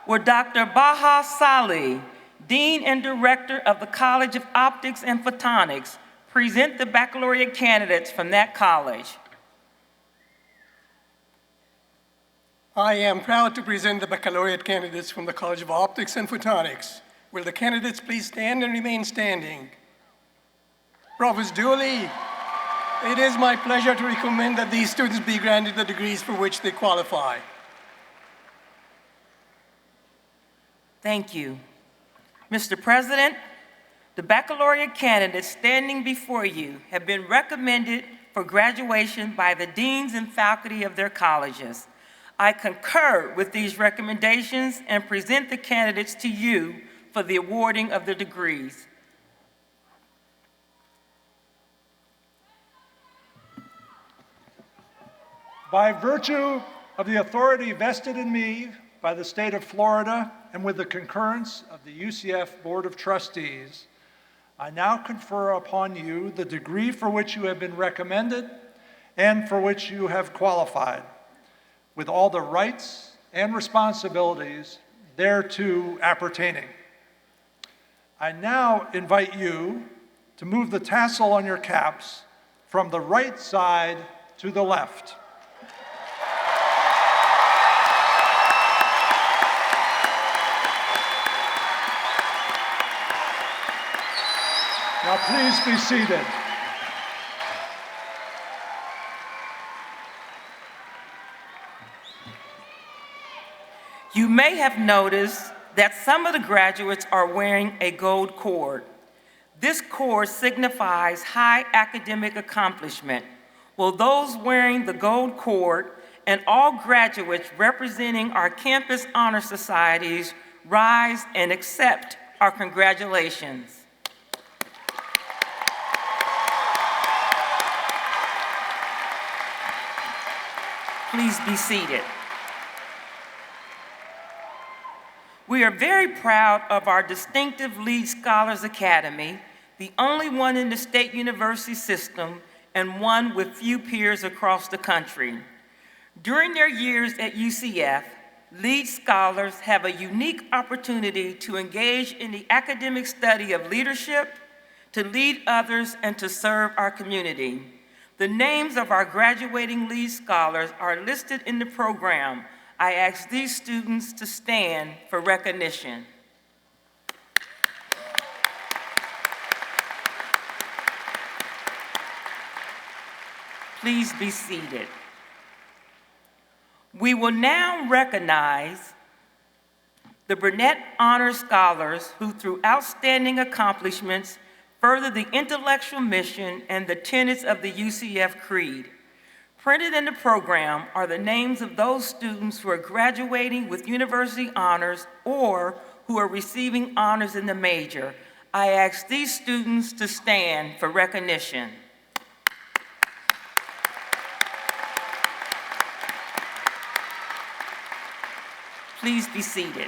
Will Dr. Baha Salih, Dean and Director of the College of Optics and Photonics, present the baccalaureate candidates from that college? I am proud to present the baccalaureate candidates from the College of Optics and Photonics. Will the candidates please stand and remain standing? Provost Dooley, it is my pleasure to recommend that these students be granted the degrees for which they qualify. Thank you. Mr. President, the baccalaureate candidates standing before you have been recommended for graduation by the deans and faculty of their colleges. I concur with these recommendations and present the candidates to you for the awarding of the degrees. By virtue of the authority vested in me by the state of Florida and with the concurrence of the UCF Board of Trustees, I now confer upon you the degree for which you have been recommended and for which you have qualified, with all the rights and responsibilities thereto appertaining. I now invite you to move the tassel on your caps from the right side to the left. Now please be seated. You may have noticed that some of the graduates are wearing a gold cord. This cord signifies high academic accomplishment. Will those wearing the gold cord and all graduates representing our campus honor societies rise and accept our congratulations? Please be seated. We are very proud of our distinctive Lead Scholars Academy, the only one in the state university system and one with few peers across the country. During their years at UCF, Lead Scholars have a unique opportunity to engage in the academic study of leadership, to lead others, and to serve our community. The names of our graduating Lead Scholars are listed in the program. I ask these students to stand for recognition. Please be seated. We will now recognize the Burnett Honor Scholars who, through outstanding accomplishments, further the intellectual mission and the tenets of the UCF Creed. Printed in the program are the names of those students who are graduating with university honors or who are receiving honors in the major. I ask these students to stand for recognition. Please be seated.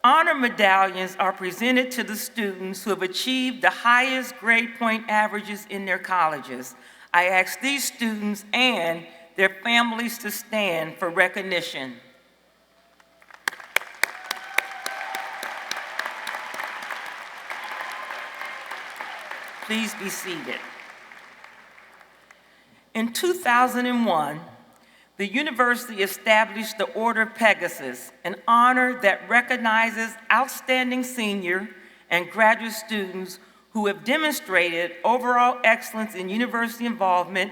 Honor medallions are presented to the students who have achieved the highest grade point averages in their colleges. I ask these students and their families to stand for recognition. Please be seated. In 2001, the university established the Order of Pegasus, an honor that recognizes outstanding senior and graduate students who have demonstrated overall excellence in university involvement,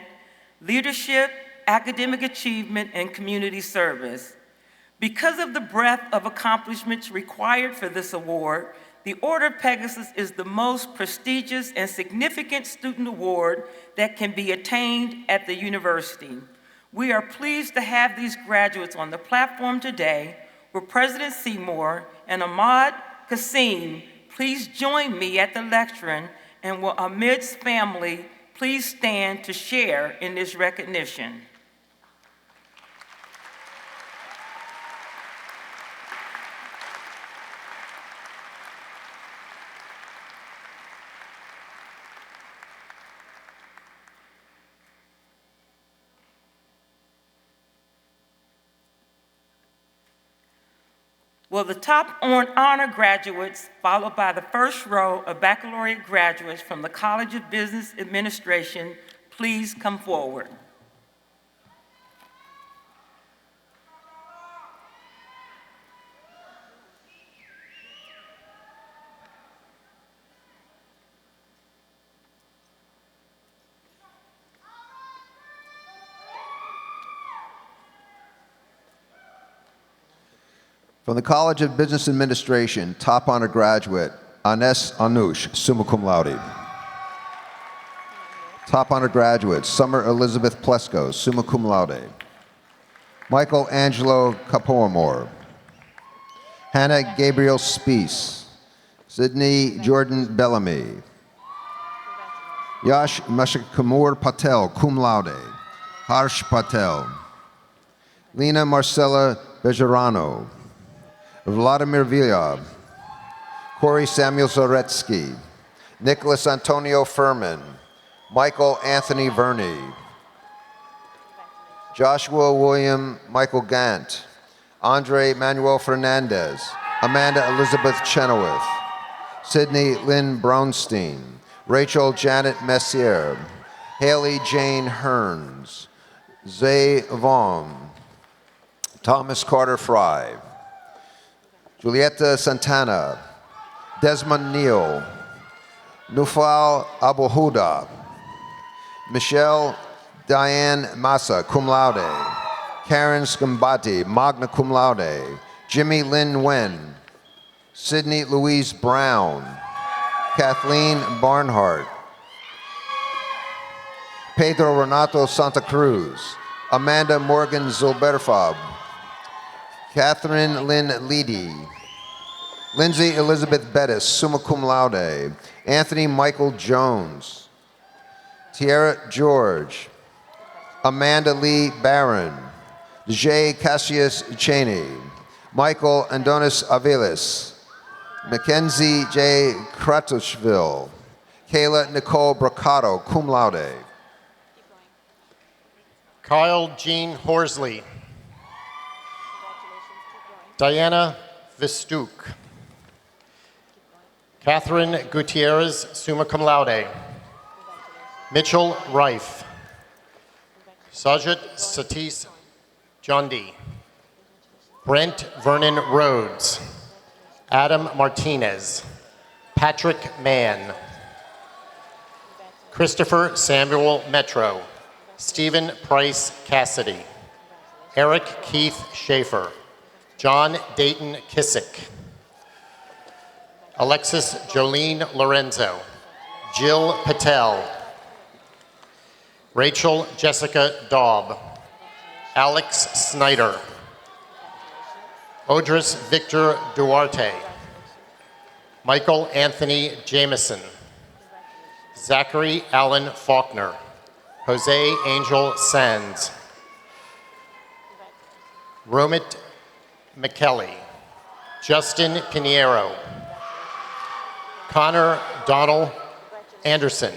leadership, academic achievement, and community service. Because of the breadth of accomplishments required for this award, the Order of Pegasus is the most prestigious and significant student award that can be attained at the university. We are pleased to have these graduates on the platform today. Will President Seymour and Ahmad Kasim please join me at the lectern, and will Ahmed's family please stand to share in this recognition. Will the top honor graduates, followed by the first row of baccalaureate graduates from the College of Business Administration, please come forward. From the College of Business Administration, top honor graduate, Ines Anush, summa cum laude. Top honor graduate, Summer Elizabeth Plesko, summa cum laude. Michael Angelo Capoamore. Hannah Gabriel Spees. Sydney Jordan Bellamy. Yash Mashakamur Patel, cum laude. Harsh Patel. Lena Marcella Bejarano. Vladimir Vilya, Corey Samuel Zaretsky, Nicholas Antonio Furman, Michael Anthony Verney, Joshua William Michael Gant, Andre Manuel Fernandez, Amanda Elizabeth Chenoweth, Sydney Lynn Brownstein, Rachel Janet Messier, Haley Jane Hearns, Zay Vaughn, Thomas Carter Fry, Julieta Santana, Desmond Neal, Nufal Abuhuda, Michelle Diane Massa, cum laude, Karen Scambati, magna cum laude, Jimmy Lynn Wen, Sydney Louise Brown, Kathleen Barnhart, Pedro Renato Santa Cruz, Amanda Morgan Zilberfab, Catherine Lynn Leedy, Lindsay Elizabeth Bettis, summa cum laude, Anthony Michael Jones, Tiara George, Amanda Lee Barron, Jay Cassius Cheney, Michael Andonis Aviles, Mackenzie J. Kratushville, Kayla Nicole Bracado, cum laude. Kyle Jean Horsley. Diana Vistuk. Catherine Gutierrez, summa cum laude. Mitchell Reif. Sajid Satish Jondi. Brent Vernon Rhodes. Adam Martinez. Patrick Mann. Christopher Samuel Metro. Stephen Price Cassidy. Eric Keith Schaefer. John Dayton Kissick. Alexis Jolene Lorenzo. Jill Patel. Rachel Jessica Daub. Alex Snyder. Odris Victor Duarte. Michael Anthony Jameson. Zachary Allen Faulkner. Jose Angel Sands. Romit McKelly, Justin Pinheiro, Connor Donald Anderson,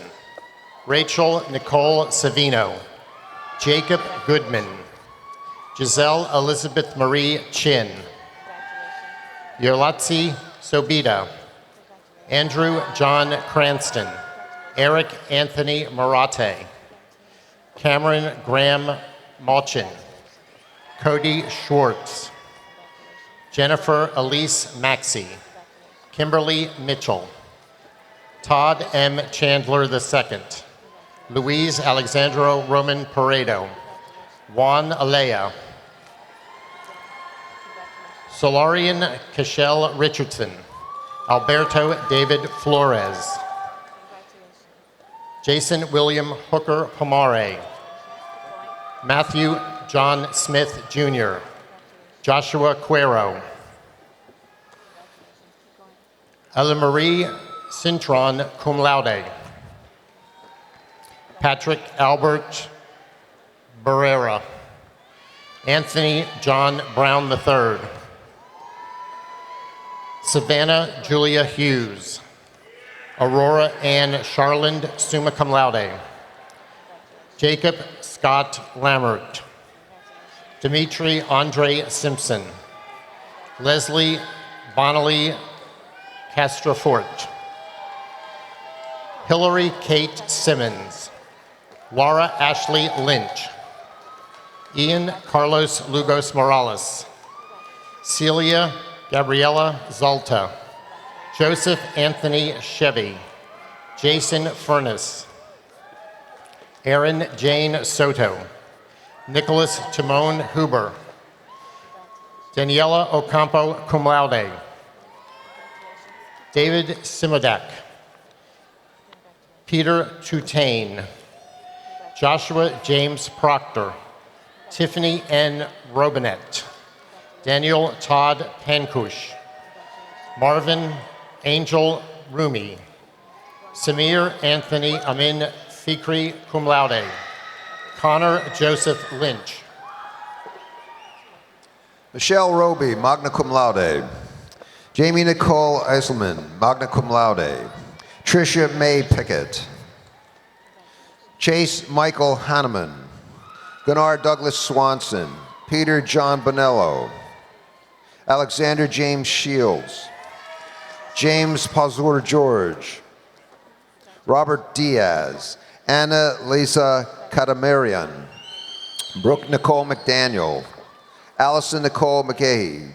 Rachel Nicole Savino, Jacob Goodman, Giselle Elizabeth Marie Chin, Yolatzi Sobita, Andrew John Cranston, Eric Anthony Marate, Cameron Graham Malchin, Cody Schwartz, Jennifer Elise Maxey, Kimberly Mitchell, Todd M. Chandler II, Luis Alexandro Roman Paredo, Juan Alea, Solarian Cashel Richardson, Alberto David Flores, Jason William Hooker Pomare, Matthew John Smith Jr., Joshua Cuero, Ella Marie Cintron cum laude, Patrick Albert Barrera, Anthony John Brown III, Savannah Julia Hughes, Aurora Ann Charland, summa cum laude, Jacob Scott Lammert, Dimitri Andre Simpson, Leslie Bonnelly Castrofort, Hillary Kate Simmons, Laura Ashley Lynch, Ian Carlos Lugos Morales, Celia Gabriela Zalta, Joseph Anthony Chevy, Jason Furness, Erin Jane Soto, Nicholas Timon Huber, Daniela Ocampo cum laude, David Simodak, Peter Tutane, Joshua James Proctor, Tiffany N. Robinet, Daniel Todd Pankush, Marvin Angel Rumi, Samir Anthony Amin Fikri cum laude, Connor Joseph Lynch, Michelle Roby, magna cum laude. Jamie Nicole Eiselman, magna cum laude. Tricia May Pickett. Chase Michael Hanneman. Gunnar Douglas Swanson. Peter John Bonello. Alexander James Shields. James Pazur George. Robert Diaz. Anna Lisa Katamarian. Brooke Nicole McDaniel. Allison Nicole McKay.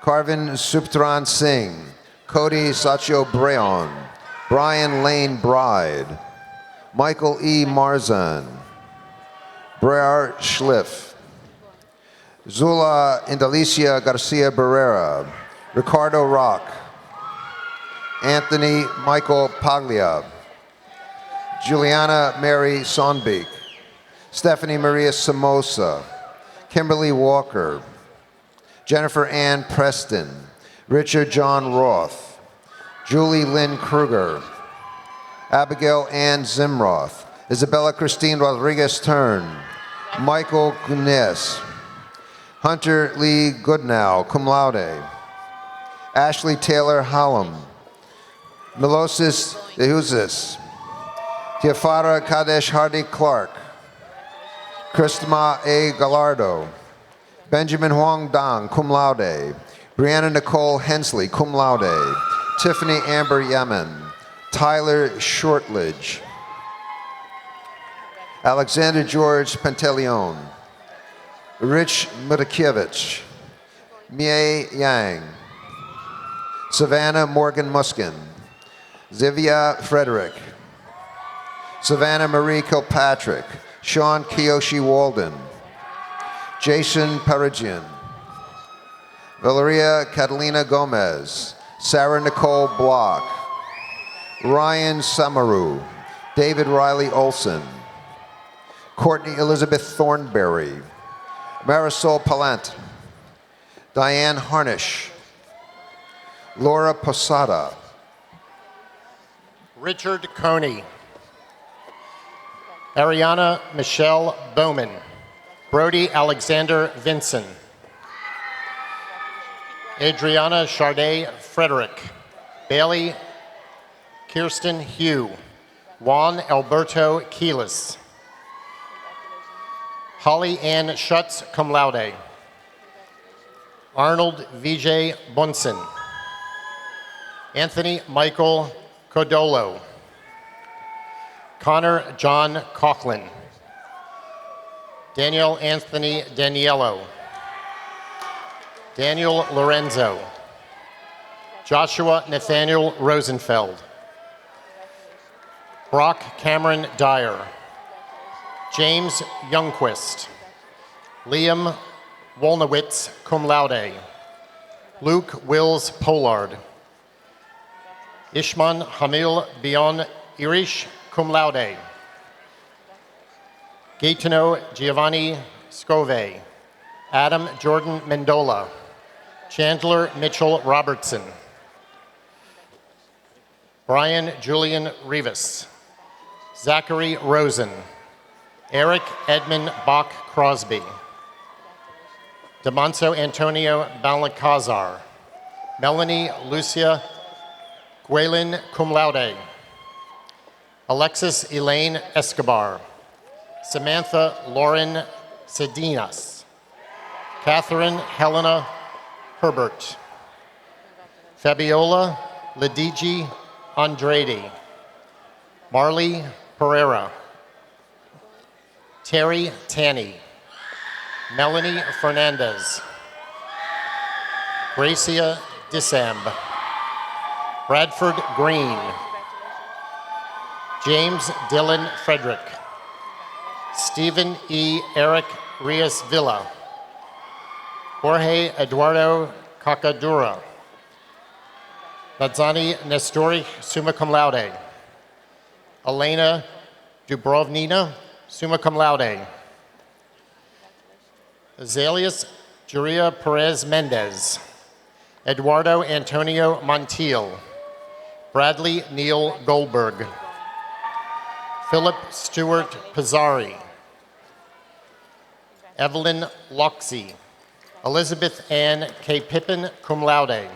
Carvin Suptran Singh. Cody Sacho Breon. Brian Lane Bride. Michael E. Marzan. Brear Schliff. Zula Indalicia Garcia Barrera. Ricardo Rock. Anthony Michael Paglia. Juliana Mary Sonbeek. Stephanie Maria Somoza. Kimberly Walker. Jennifer Ann Preston. Richard John Roth. Julie Lynn Kruger. Abigail Ann Zimroth. Isabella Christine Rodriguez Tern. Michael Gunes. Hunter Lee Goodnow, cum laude. Ashley Taylor Hallam. Melosis Dehuzis. Tiafara Kadesh Hardy Clark. Christma A. Gallardo. Benjamin Huang Dong, cum laude. Brianna Nicole Hensley, cum laude. Tiffany Amber Yemen. Tyler Shortledge. Alexander George Pantaleon. Rich Mutakiewicz. Mie Yang. Savannah Morgan Muskin. Zivia Frederick. Savannah Marie Kilpatrick. Sean Kiyoshi Walden. Jason Perigian. Valeria Catalina Gomez. Sarah Nicole Block. Ryan Samaru. David Riley Olson. Courtney Elizabeth Thornberry. Marisol Palant. Diane Harnish. Laura Posada. Richard Coney, Ariana Michelle Bowman, Brody Alexander Vinson. Adriana Charday Frederick. Bailey Kirsten Hugh. Juan Alberto Keelis. Holly Ann Schutz, cum laude. Arnold Vijay Bunsen. Anthony Michael Codolo. Connor John Coughlin. Daniel Anthony Daniello. Daniel Lorenzo. Joshua Nathaniel Rosenfeld. Brock Cameron Dyer. James Youngquist. Liam Wolnowitz, cum laude. Luke Wills Pollard. Ishman Hamil Bion Irish, cum laude. Gaetano Giovanni Scove. Adam Jordan Mendola. Chandler Mitchell Robertson. Brian Julian Rivas. Zachary Rosen. Eric Edmund Bach Crosby. Damanso Antonio Balacazar. Melanie Lucia Guelin, cum laude. Alexis Elaine Escobar. Samantha Lauren Sedinas. Catherine Helena Herbert. Fabiola Ladigi Andrade. Marley Pereira. Terry Tanny. Melanie Fernandez. Gracia Dissamb. Bradford Green. James Dylan Frederick. Stephen E. Eric Rios Villa. Jorge Eduardo Cacadura. Ladzani Nestori, summa cum laude. Elena Dubrovnina, summa cum laude. Azaleas Juria Perez Mendez. Eduardo Antonio Montiel. Bradley Neil Goldberg. Philip Stewart Pizzari. Evelyn Loxey. Elizabeth Ann K. Pippin, cum laude.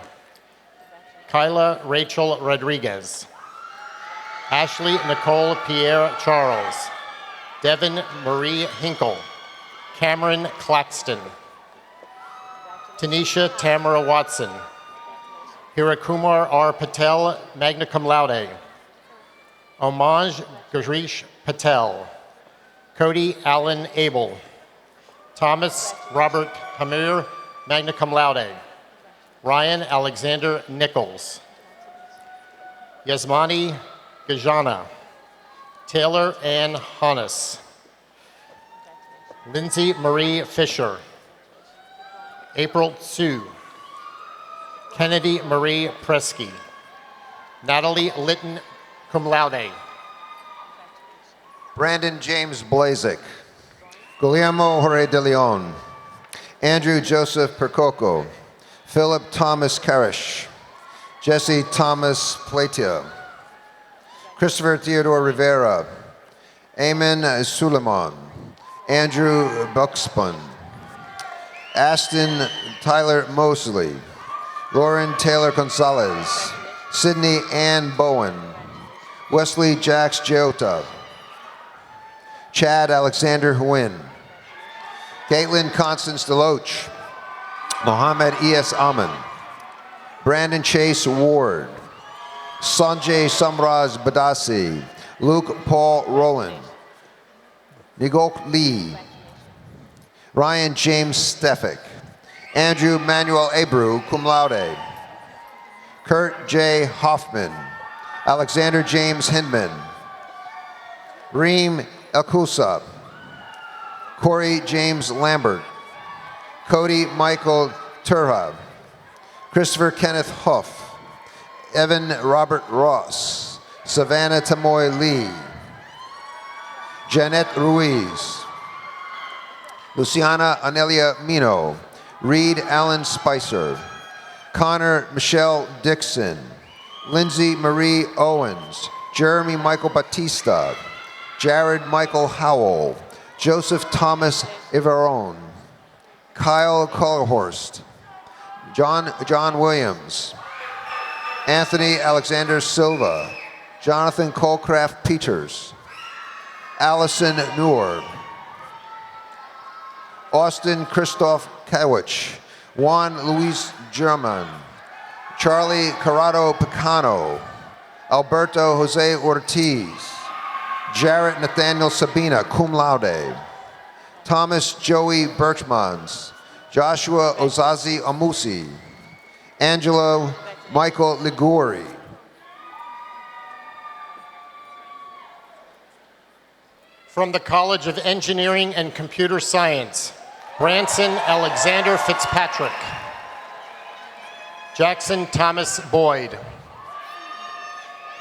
Kyla Rachel Rodriguez. Ashley Nicole Pierre Charles. Devin Marie Hinkle. Cameron Claxton. Tanisha Tamara Watson. Hirakumar R. Patel, magna cum laude. Homage Garish Patel. Cody Allen Abel. Thomas Robert Hamir, magna cum laude. Ryan Alexander Nichols. Yasmani Gajana. Taylor Ann Hannes. Lindsay Marie Fisher. April Sue. Kennedy Marie Presky. Natalie Litton, cum laude. Brandon James Blazik. Guillermo Jorge de Leon. Andrew Joseph Percoco. Philip Thomas Karish. Jesse Thomas Platia. Christopher Theodore Rivera. Eamon Suleiman. Andrew Buxpun. Aston Tyler Mosley. Lauren Taylor Gonzalez. Sydney Ann Bowen. Wesley Jax Giota. Chad Alexander Huyn. Caitlin Constance Deloach. Mohammed E.S. Aman. Brandon Chase Ward. Sanjay Samraz Badasi. Luke Paul Rowland. Nigok Lee. Ryan James Stefik. Andrew Manuel Abreu, cum laude. Kurt J. Hoffman. Alexander James Hindman. Reem Akusa. Corey James Lambert. Cody Michael Turha. Christopher Kenneth Huff. Evan Robert Ross. Savannah Tamoy Lee. Janet Ruiz. Luciana Anelia Mino. Reed Allen Spicer. Connor Michelle Dixon. Lindsay Marie Owens. Jeremy Michael Batista. Jared Michael Howell. Joseph Thomas Iveron, Kyle Colhorst, John Williams, Anthony Alexander Silva, Jonathan Colcraft Peters, Allison Noor, Austin Christoph Kawich, Juan Luis German, Charlie Corrado Picano, Alberto Jose Ortiz, Jarrett Nathaniel Sabina, cum laude, Thomas Joey Birchmans, Joshua Ozazi Amusi, Angelo Michael Liguri, from the College of Engineering and Computer Science, Branson Alexander Fitzpatrick, Jackson Thomas Boyd,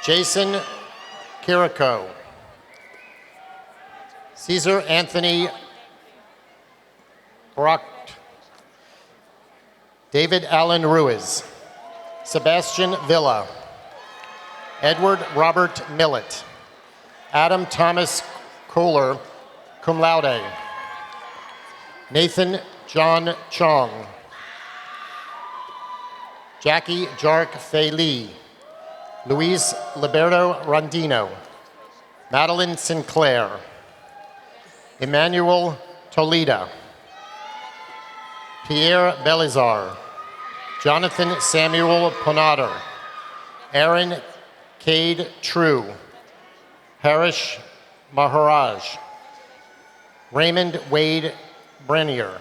Jason Kiriko, Caesar Anthony Brock, David Allen Ruiz, Sebastian Villa, Edward Robert Millett, Adam Thomas Kohler, cum laude, Nathan John Chong, Jackie Jark Fei Lee, Luis Liberto Rondino, Madeline Sinclair, Emmanuel Tolida, Pierre Belizar, Jonathan Samuel Ponader, Aaron Cade True, Harish Maharaj, Raymond Wade Brenier,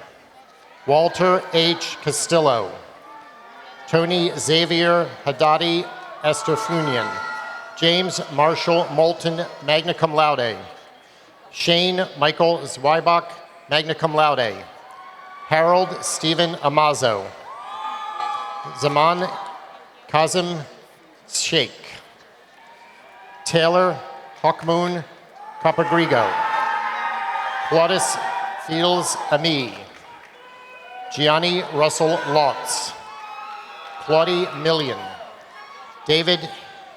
Walter H. Castillo, Tony Xavier Haddadi Estofunian, James Marshall Moulton, magna cum laude, Shane Michael Zwybach, magna cum laude, Harold Stephen Amazo, Zaman Kazim Sheikh, Taylor Hawkmoon Capagrigo, Claudius Fields Ami, Gianni Russell Lotz, Claudie Million, David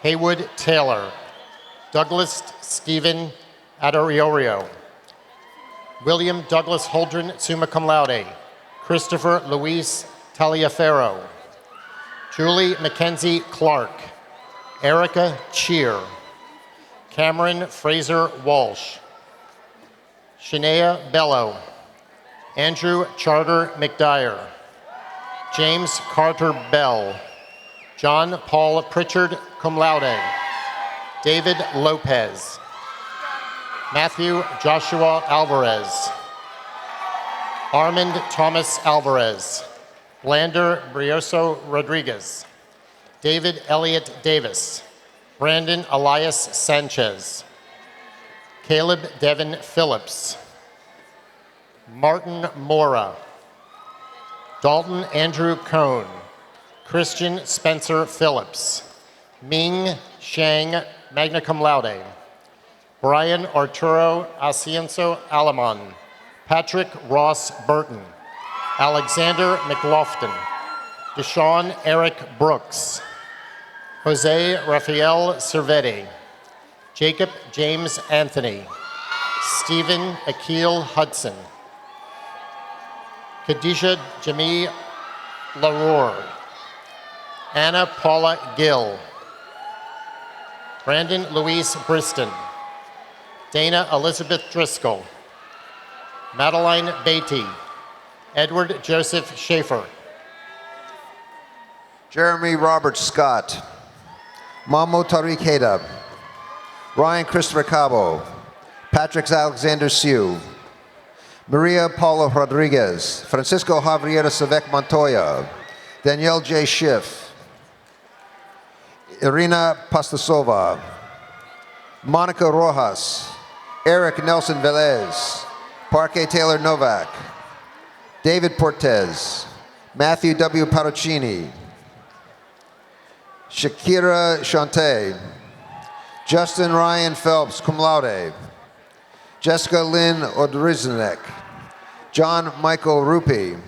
Haywood Taylor, Douglas Stephen Adoriorio, William Douglas Holdren, summa cum laude, Christopher Luis Taliaferro, Julie Mackenzie Clark, Erica Cheer, Cameron Fraser Walsh, Shania Bello, Andrew Charter McDyer, James Carter Bell, John Paul Pritchard, cum laude, David Lopez, Matthew Joshua Alvarez, Armand Thomas Alvarez, Lander Brioso Rodriguez, David Elliott Davis, Brandon Elias Sanchez, Caleb Devin Phillips, Martin Mora, Dalton Andrew Cohn, Christian Spencer Phillips, Ming Shang, magna cum laude, Brian Arturo Asienzo Alamon, Patrick Ross Burton, Alexander McLaughlin, Deshaun Eric Brooks, Jose Rafael Cervetti, Jacob James Anthony, Stephen Akil Hudson, Khadijah Jamie Larour, Anna Paula Gill, Brandon Louise Briston, Dana Elizabeth Driscoll, Madeline Beatty, Edward Joseph Schaefer, Jeremy Robert Scott, Mamo Tariq Hedab, Ryan Christopher Cabo, Patrick Alexander Siu, Maria Paula Rodriguez, Francisco Javier Savec Montoya, Danielle J. Schiff, Irina Pastasova, Monica Rojas, Eric Nelson Velez, Parque Taylor Novak, David Portez, Matthew W. Parocini, Shakira Shante, Justin Ryan Phelps, cum laude, Jessica Lynn Odriznek, John Michael Rupi,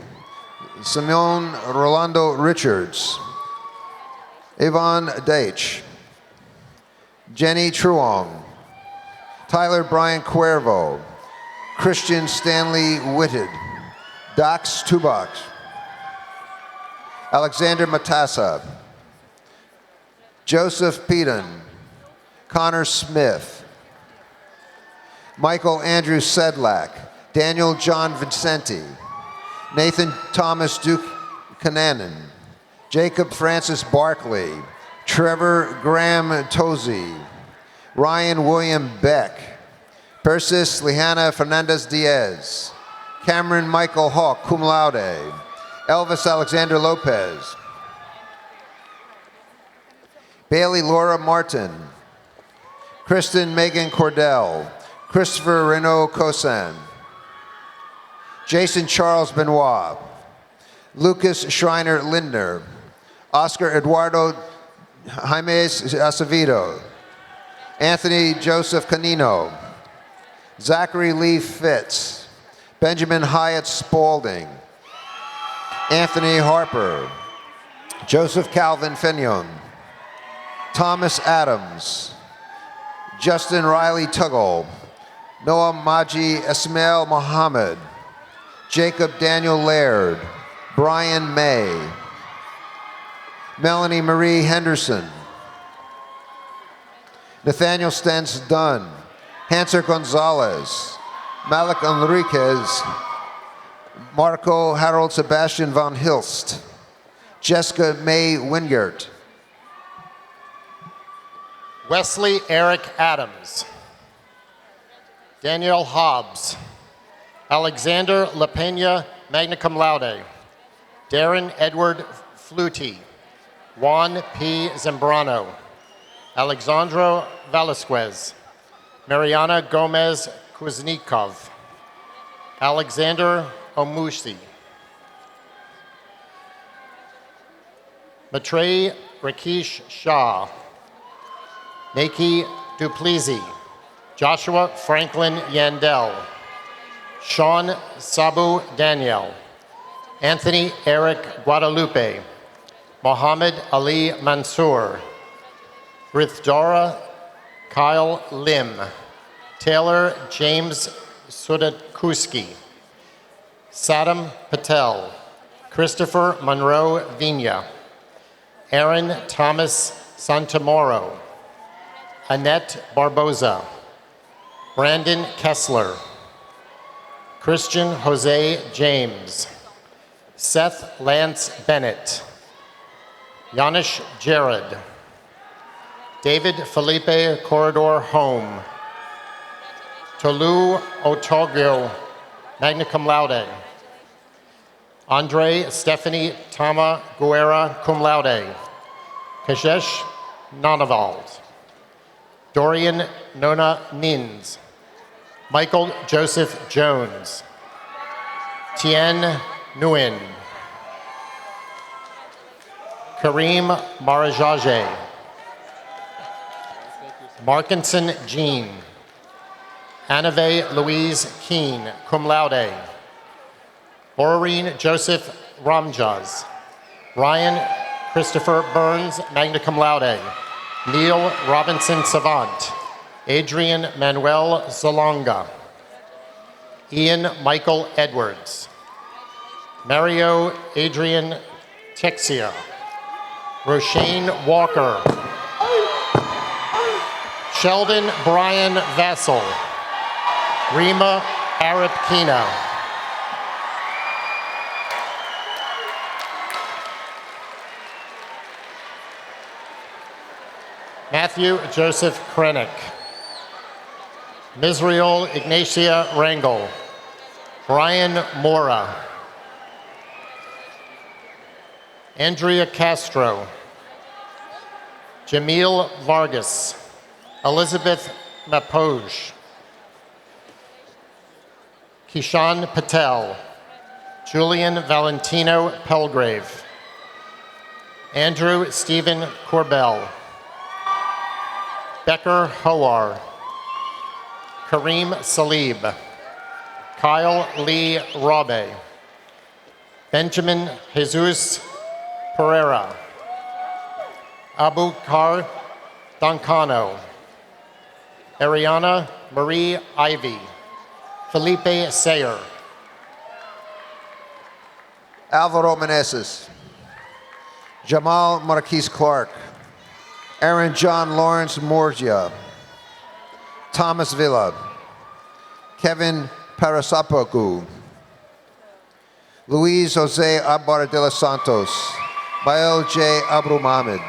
Simone Rolando Richards, Yvonne Deitch, Jenny Truong, Tyler Brian Cuervo, Christian Stanley Whitted, Dax Tubak, Alexander Matassa, Joseph Peden, Connor Smith, Michael Andrew Sedlak, Daniel John Vincenti, Nathan Thomas Duke Cananan, Jacob Francis Barkley, Trevor Graham Tozy, Ryan William Beck, Persis Lihanna Fernandez Diaz, Cameron Michael Hawk, cum laude, Elvis Alexander Lopez, Bailey Laura Martin, Kristen Megan Cordell, Christopher Renaud Cosan, Jason Charles Benoit, Lucas Schreiner Lindner, Oscar Eduardo Jaimes Acevedo, Anthony Joseph Canino, Zachary Lee Fitz, Benjamin Hyatt Spaulding, Anthony Harper, Joseph Calvin Finion, Thomas Adams, Justin Riley Tuggle, Noah Maji Ismail Mohammed, Jacob Daniel Laird, Brian May, Melanie Marie Henderson, Nathaniel Stentz Dunn, Hanser Gonzalez, Malik Enriquez, Marco Harold Sebastian von Hilst, Jessica May Wingert, Wesley Eric Adams, Danielle Hobbs, Alexander LaPena, magna cum laude, Darren Edward Flutie, Juan P. Zambrano, Alexandro Velasquez, Mariana Gomez Kuznikov, Alexander Omusi, Matrey Rakesh Shah, Naki Duplessis, Joshua Franklin Yandel, Sean Sabu Daniel, Anthony Eric Guadalupe, Mohammed Ali Mansour, Rithjara Kyle Lim, Taylor James Sudakuski, Saddam Patel, Christopher Monroe Vina, Aaron Thomas Santamoro, Annette Barboza, Brandon Kessler, Christian Jose James, Seth Lance Bennett, Yanish Jared, David Felipe Corridor Home, Tolu Otogio, magna cum laude, Andre Stephanie Tama Guerra, cum laude, Kashesh Nonavald, Dorian Nona Nins, Michael Joseph Jones, Tien Nguyen, Kareem Marajaje, Markinson Jean, Anave Louise Keene, cum laude, Maureen Joseph Ramjaz, Ryan Christopher Burns, magna cum laude, Neil Robinson Savant, Adrian Manuel Zalonga, Ian Michael Edwards, Mario Adrian Texia, Roshane Walker, Sheldon Brian Vassell, Rima Arapkina, Matthew Joseph Krennick, Misriel Ignacia Rangel, Brian Mora, Andrea Castro, Jamil Vargas, Elizabeth Mapoj, Kishan Patel, Julian Valentino Pelgrave, Andrew Stephen Corbell, Becker Howar, Kareem Salib, Kyle Lee Rabe, Benjamin Jesus Pereira, Abu Kar Dancano, Ariana Marie Ivy, Felipe Sayer. Alvaro Meneses. Jamal Marquise Clark. Aaron John Lawrence Morgia. Thomas Villa. Kevin Parasapoku. Luis Jose Abar de los Santos. Bael J. Abru Mohammed.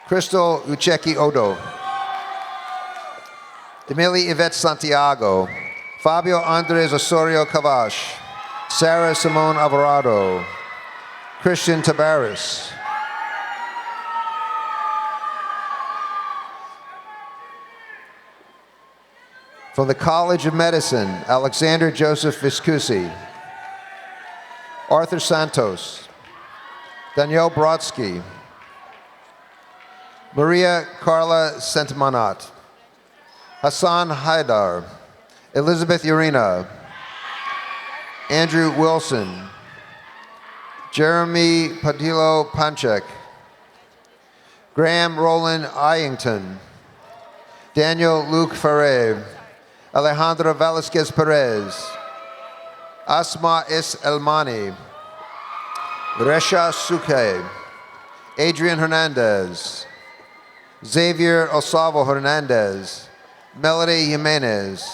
Crystal Ucheki Odo. Emily Yvette Santiago. Fabio Andres Osorio Cavash. Sarah Simone Alvarado. Christian Tabaris. From the College of Medicine, Alexander Joseph Viscusi. Arthur Santos. Danielle Brodsky. Maria Carla Sentmanat. Hassan Haidar. Elizabeth Urena. Andrew Wilson. Jeremy Padillo Panchek. Graham Roland Iington. Daniel Luke Ferre. Alejandra Velasquez Perez. Asma Is Elmani. Resha Suke. Adrian Hernandez. Xavier Osavo Hernandez. Melody Jimenez.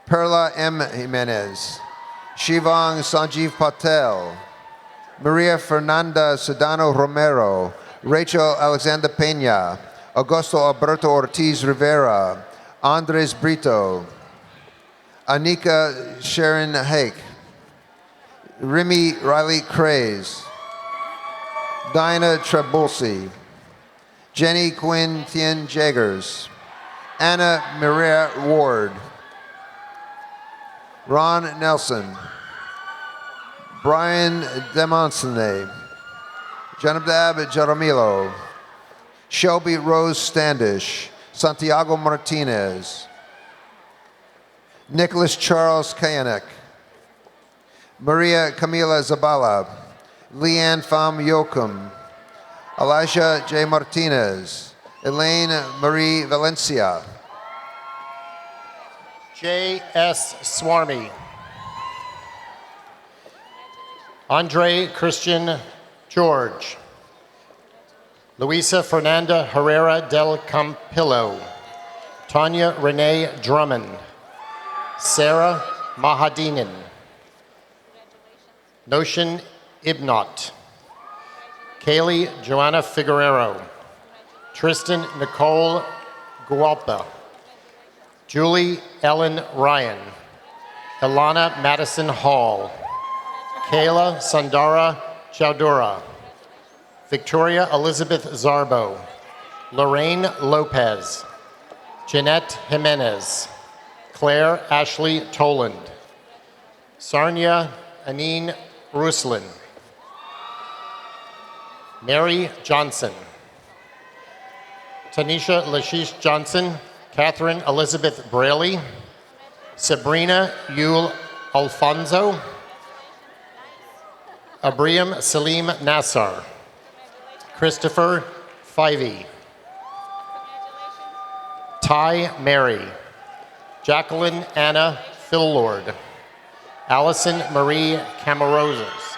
Perla M. Jimenez. Shivang Sanjeev Patel. Maria Fernanda Sedano Romero. Rachel Alexander Peña. Augusto Alberto Ortiz Rivera. Andres Brito. Anika Sharon Hake. Remy Riley Craze. Dinah Trabulsi. Jenny Quinn Thien Jaggers. Anna Maria Ward. Ron Nelson. Brian Demonsone. Janabdab Jaramillo. Shelby Rose Standish. Santiago Martinez. Nicholas Charles Kayanek. Maria Camila Zabala. Leanne Pham Yokum. Elijah J. Martinez. Elaine Marie Valencia. J.S. Swarmy. Andre Christian George. Luisa Fernanda Herrera del Campillo. Tanya Renee Drummond. Sarah Mahadinin. Notion Ibnot. Kaylee Joanna Figueroa. Tristan Nicole Gualpa. Julie Ellen Ryan. Ilana Madison Hall. Kayla Sandara Chaudhura. Victoria Elizabeth Zarbo. Lorraine Lopez. Jeanette Jimenez. Claire Ashley Toland. Sarnia Anine Ruslin. Mary Johnson. Tanisha Lashish Johnson. Catherine Elizabeth Braley. Sabrina Yul Alfonso. Abriam Salim Nassar. Christopher Fivey. Ty Mary. Jacqueline Anna Phillord. Allison Marie Camarosas.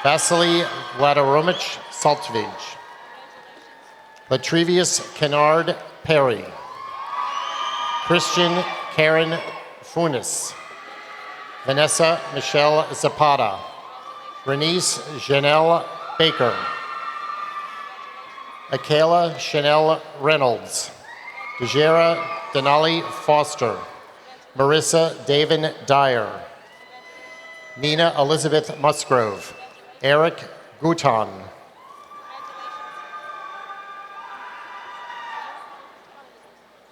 Vasily Vladaromich Saltvich. Latrevius Kennard Perry. Christian Karen Funes. Vanessa Michelle Zapata. Renice Janelle Baker. Akela Chanel Reynolds. Dejera Denali Foster. Marissa David Dyer. Nina Elizabeth Musgrove. Eric Guton.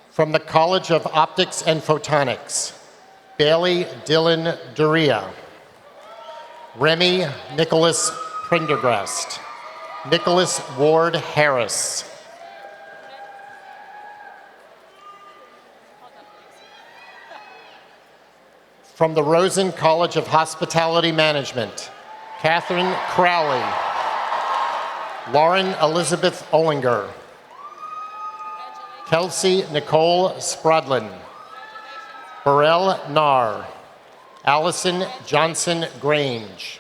From the College of Optics and Photonics, Bailey Dylan Duria. Remy Nicholas Prendergast. Nicholas Ward Harris. From the Rosen College of Hospitality Management, Catherine Crowley. Lauren Elizabeth Ollinger. Kelsey Nicole Sprodlin. Burrell Nar, Allison Johnson Grange,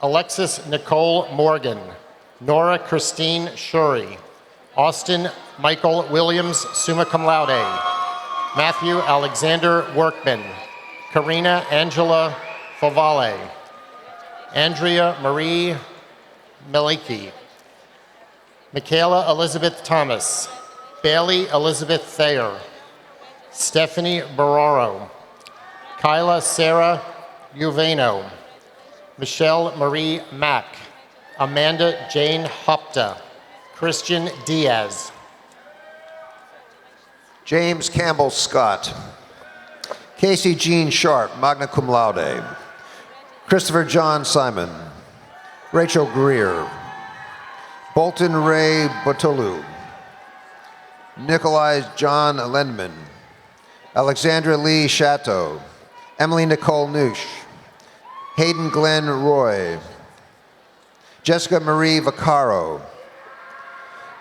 Alexis Nicole Morgan, Nora Christine Shuri, Austin Michael Williams, summa cum laude, Matthew Alexander Workman, Karina Angela Favale, Andrea Marie Maliki, Michaela Elizabeth Thomas, Bailey Elizabeth Thayer, Stephanie Bararo, Kyla Sarah Uveno, Michelle Marie Mack, Amanda Jane Hopta, Christian Diaz, James Campbell Scott, Casey Jean Sharp, magna cum laude, Christopher John Simon, Rachel Greer, Bolton Ray Botolu, Nikolai John Lendman, Alexandra Lee Chateau, Emily Nicole Noosh, Hayden Glenn Roy, Jessica Marie Vaccaro,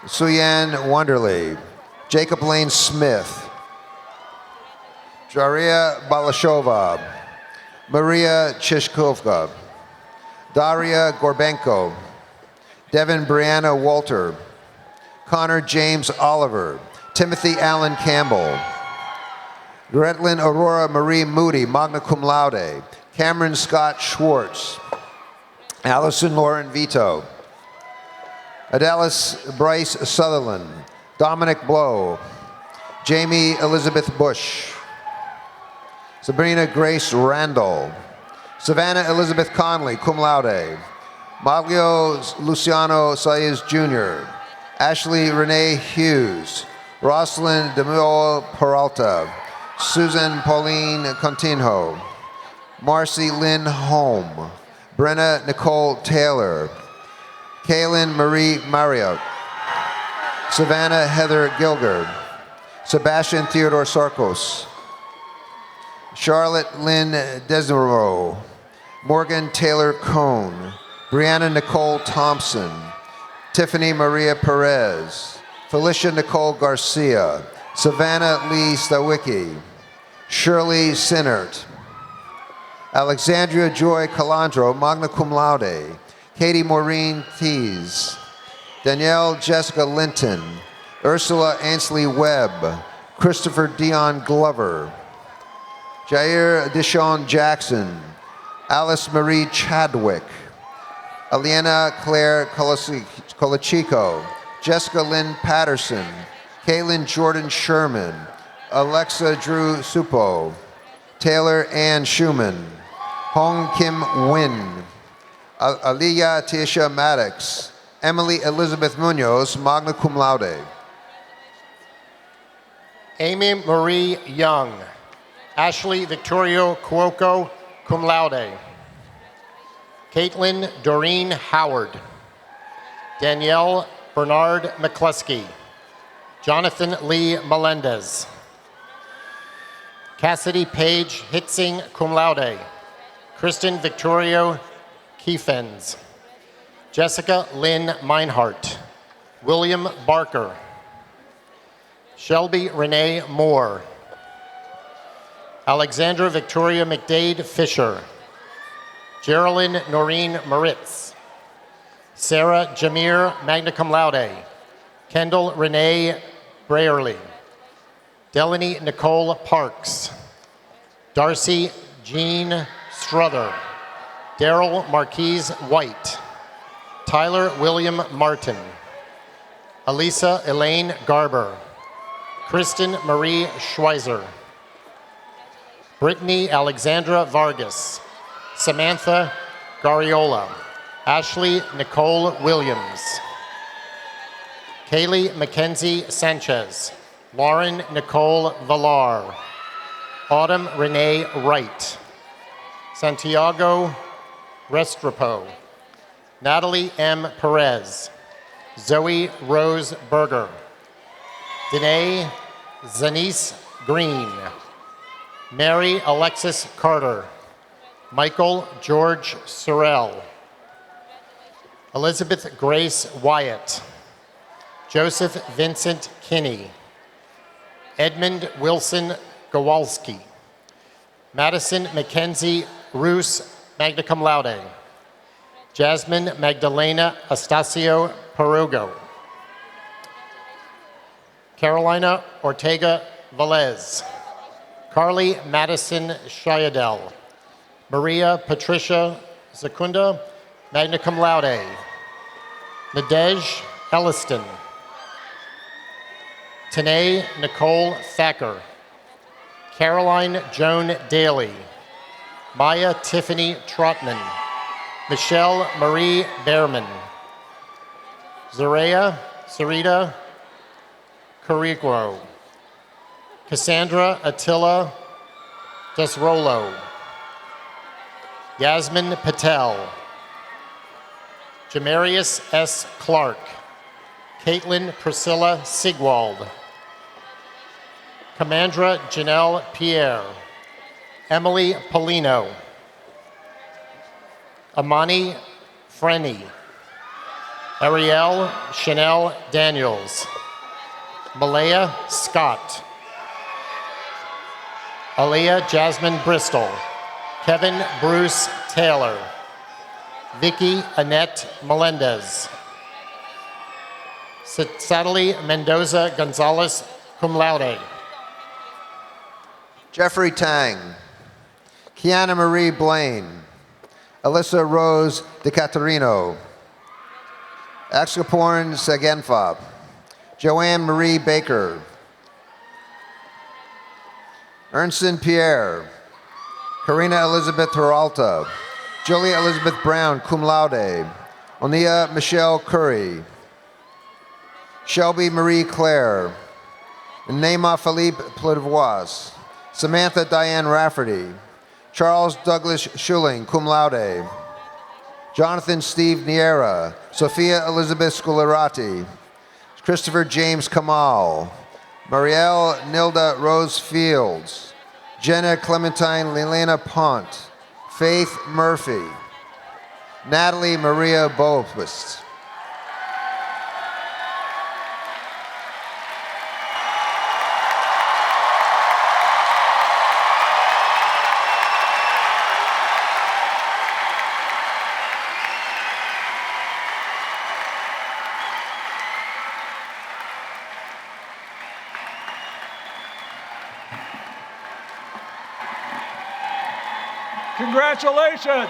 Suyan Wonderly, Jacob Lane Smith, Jaria Balashova, Maria Chishkovka, Daria Gorbenko, Devin Brianna Walter, Connor James Oliver, Timothy Allen Campbell, Gretlin Aurora Marie Moody, magna cum laude, Cameron Scott Schwartz, Allison Lauren Vito, Adalis Bryce Sutherland, Dominic Blow, Jamie Elizabeth Bush, Sabrina Grace Randall, Savannah Elizabeth Conley, cum laude, Maglio Luciano Saez Jr., Ashley Renee Hughes, Rosalind Demio Peralta, Susan Pauline Continho, Marcy Lynn Holm, Brenna Nicole Taylor, Kaylin Marie Marriott, Savannah Heather Gilgard, Sebastian Theodore Sarkos, Charlotte Lynn Desnero, Morgan Taylor Cohn, Brianna Nicole Thompson, Tiffany Maria Perez, Felicia Nicole Garcia, Savannah Lee Stawicki, Shirley Sinnert, Alexandria Joy Calandro, magna cum laude, Katie Maureen Tees, Danielle Jessica Linton, Ursula Ansley Webb, Christopher Dion Glover, Jair Deshawn Jackson, Alice Marie Chadwick, Aliena Claire Colachico, Jessica Lynn Patterson, Kaylin Jordan Sherman, Alexa Drew Supo, Taylor Ann Schumann, Hong Kim Win, Aliyah Tisha Maddox, Emily Elizabeth Munoz, magna cum laude. Amy Marie Young, Ashley Victorio Cuoco, cum laude. Caitlin Doreen Howard, Danielle Bernard McCluskey, Jonathan Lee Melendez, Cassidy Paige Hitzing, cum laude. Kristen Victorio Kiefens, Jessica Lynn Meinhardt, William Barker, Shelby Renee Moore, Alexandra Victoria McDade Fisher, Geraldine Noreen Moritz, Sarah Jamir, magna cum laude, Kendall Renee Brayerly, Delaney Nicole Parks, Darcy Jean Struther, Daryl Marquise White, Tyler William Martin, Elisa Elaine Garber, Kristen Marie Schweizer, Brittany Alexandra Vargas, Samantha Gariola, Ashley Nicole Williams, Kaylee Mackenzie Sanchez, Lauren Nicole Villar, Autumn Renee Wright, Santiago Restrepo, Natalie M. Perez, Zoe Rose Berger, Danae Zanice Green, Mary Alexis Carter, Michael George Sorrell, Elizabeth Grace Wyatt, Joseph Vincent Kinney, Edmund Wilson Gawalski. Madison Mackenzie Roos, magna cum laude. Jasmine Magdalena Astacio Perugo. Carolina Ortega Velez. Carly Madison Shayadel. Maria Patricia Secunda, magna cum laude. Nadej Elliston. Tanae Nicole Thacker. Caroline Joan Daly. Maya Tiffany Trotman. Michelle Marie Behrman. Sarita Carigro. Cassandra Attila Desrollo. Yasmin Patel. Jamarius S. Clark. Caitlin Priscilla Sigwald. Commandra Janelle Pierre. Emily Polino. Amani Frenny. Ariel Chanel Daniels. Malaya Scott. Aaliyah Jasmine Bristol. Kevin Bruce Taylor. Vicky Annette Melendez. Satali Mendoza Gonzalez, cum laude. Jeffrey Tang. Kiana Marie Blaine. Alyssa Rose DeCaterino. Axaporn Sagenfa. Joanne Marie Baker. Ernst Pierre. Karina Elizabeth Peralta. Julia Elizabeth Brown, cum laude. Onia Michelle Curry. Shelby Marie Claire. Neema Philippe Plavois. Samantha Diane Rafferty. Charles Douglas Schulling, cum laude. Jonathan Steve Niera. Sophia Elizabeth Scolarati. Christopher James Kamal. Marielle Nilda Rose Fields. Jenna Clementine Lelena Pont. Faith Murphy. Natalie Maria Boquist. Congratulations.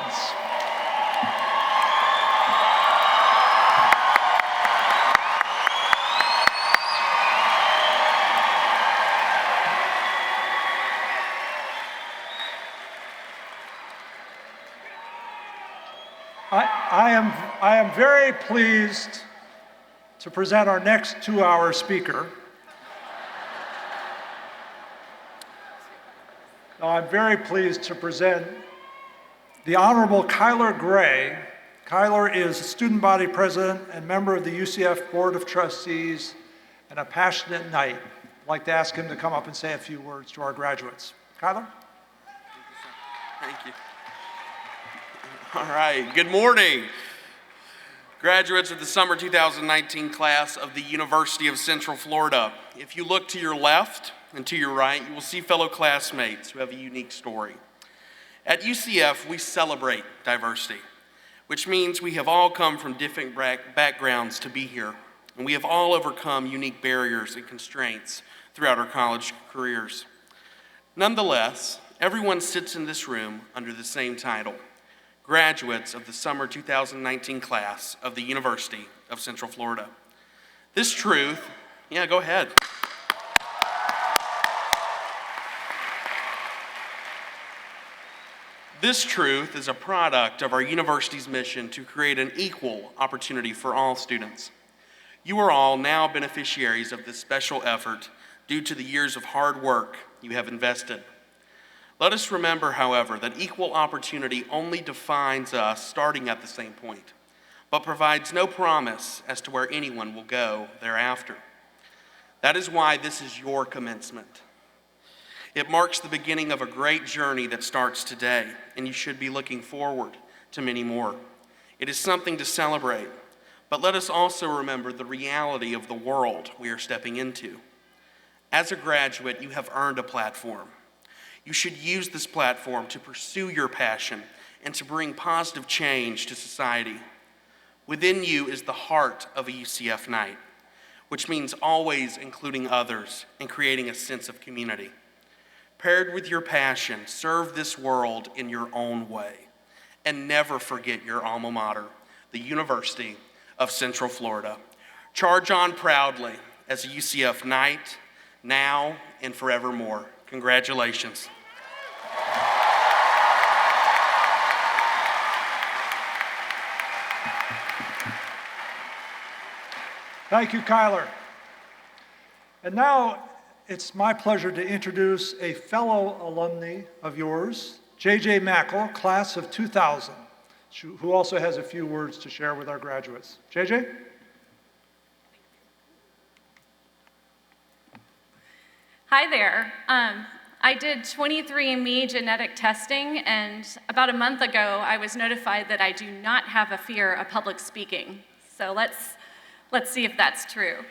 I am very pleased to present our next 2-hour speaker. I'm very pleased to present the Honorable Kyler Gray. Kyler is student body president and member of the UCF Board of Trustees and a passionate knight. I'd like to ask him to come up and say a few words to our graduates. Kyler? Thank you. All right, good morning. Graduates of the summer 2019 class of the University of Central Florida. If you look to your left and to your right, you will see fellow classmates who have a unique story. At UCF, we celebrate diversity, which means we have all come from different backgrounds to be here, and we have all overcome unique barriers and constraints throughout our college careers. Nonetheless, everyone sits in this room under the same title, graduates of the summer 2019 class of the University of Central Florida. This truth, yeah, go ahead. This truth is a product of our university's mission to create an equal opportunity for all students. You are all now beneficiaries of this special effort due to the years of hard work you have invested. Let us remember, however, that equal opportunity only defines us starting at the same point, but provides no promise as to where anyone will go thereafter. That is why this is your commencement. It marks the beginning of a great journey that starts today, and you should be looking forward to many more. It is something to celebrate, but let us also remember the reality of the world we are stepping into. As a graduate, you have earned a platform. You should use this platform to pursue your passion and to bring positive change to society. Within you is the heart of a UCF night, which means always including others and creating a sense of community. Paired with your passion, serve this world in your own way, and never forget your alma mater, the University of Central Florida. Charge on proudly as a UCF Knight, now and forevermore. Congratulations. Thank you, Kyler. And now it's my pleasure to introduce a fellow alumni of yours, J.J. Mackle, class of 2000, who also has a few words to share with our graduates. J.J.? Hi there. I did 23andMe genetic testing, and about a month ago, I was notified that I do not have a fear of public speaking. So let's see if that's true.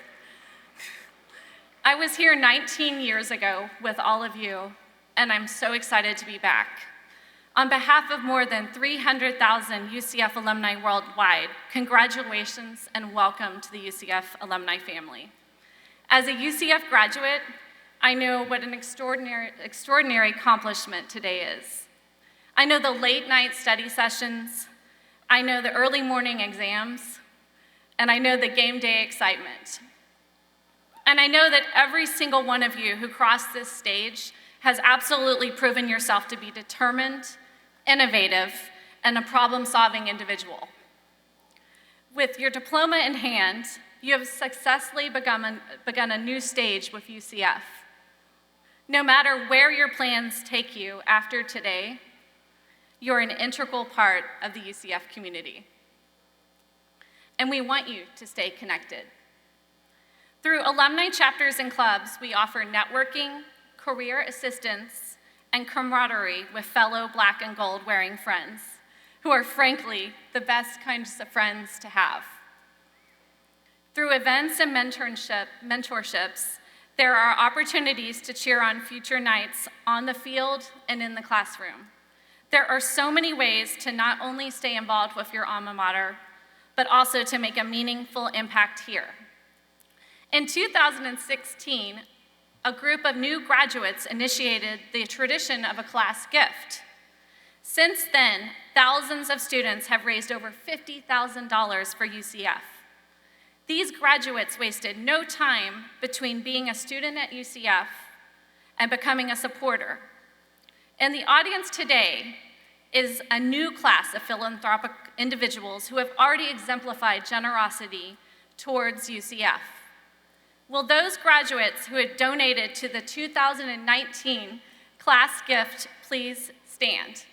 I was here 19 years ago with all of you, and I'm so excited to be back. On behalf of more than 300,000 UCF alumni worldwide, congratulations and welcome to the UCF alumni family. As a UCF graduate, I know what an extraordinary accomplishment today is. I know the late night study sessions, I know the early morning exams, and I know the game day excitement. And I know that every single one of you who crossed this stage has absolutely proven yourself to be determined, innovative, and a problem-solving individual. With your diploma in hand, you have successfully begun a new stage with UCF. No matter where your plans take you after today, you're an integral part of the UCF community. And we want you to stay connected. Through alumni chapters and clubs, we offer networking, career assistance, and camaraderie with fellow black and gold wearing friends, who are frankly the best kinds of friends to have. Through events and mentorships, there are opportunities to cheer on future nights on the field and in the classroom. There are so many ways to not only stay involved with your alma mater, but also to make a meaningful impact here. In 2016, a group of new graduates initiated the tradition of a class gift. Since then, thousands of students have raised over $50,000 for UCF. These graduates wasted no time between being a student at UCF and becoming a supporter. In the audience today is a new class of philanthropic individuals who have already exemplified generosity towards UCF. Will those graduates who had donated to the 2019 class gift please stand?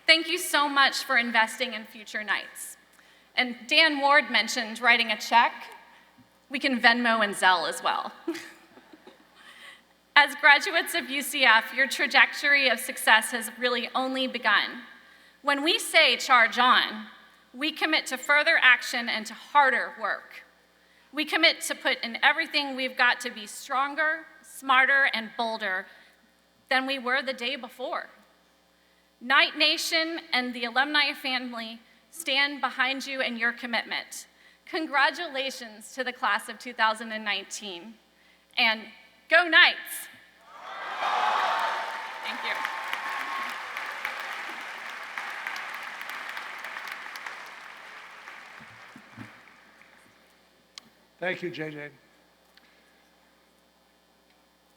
Thank you so much for investing in future nights. And Dan Ward mentioned writing a check. We can Venmo and Zelle as well. As graduates of UCF, your trajectory of success has really only begun. When we say charge on, we commit to further action and to harder work. We commit to put in everything we've got to be stronger, smarter, and bolder than we were the day before. Knight Nation and the alumni family stand behind you and your commitment. Congratulations to the class of 2019, and go Knights! Thank you. Thank you, JJ.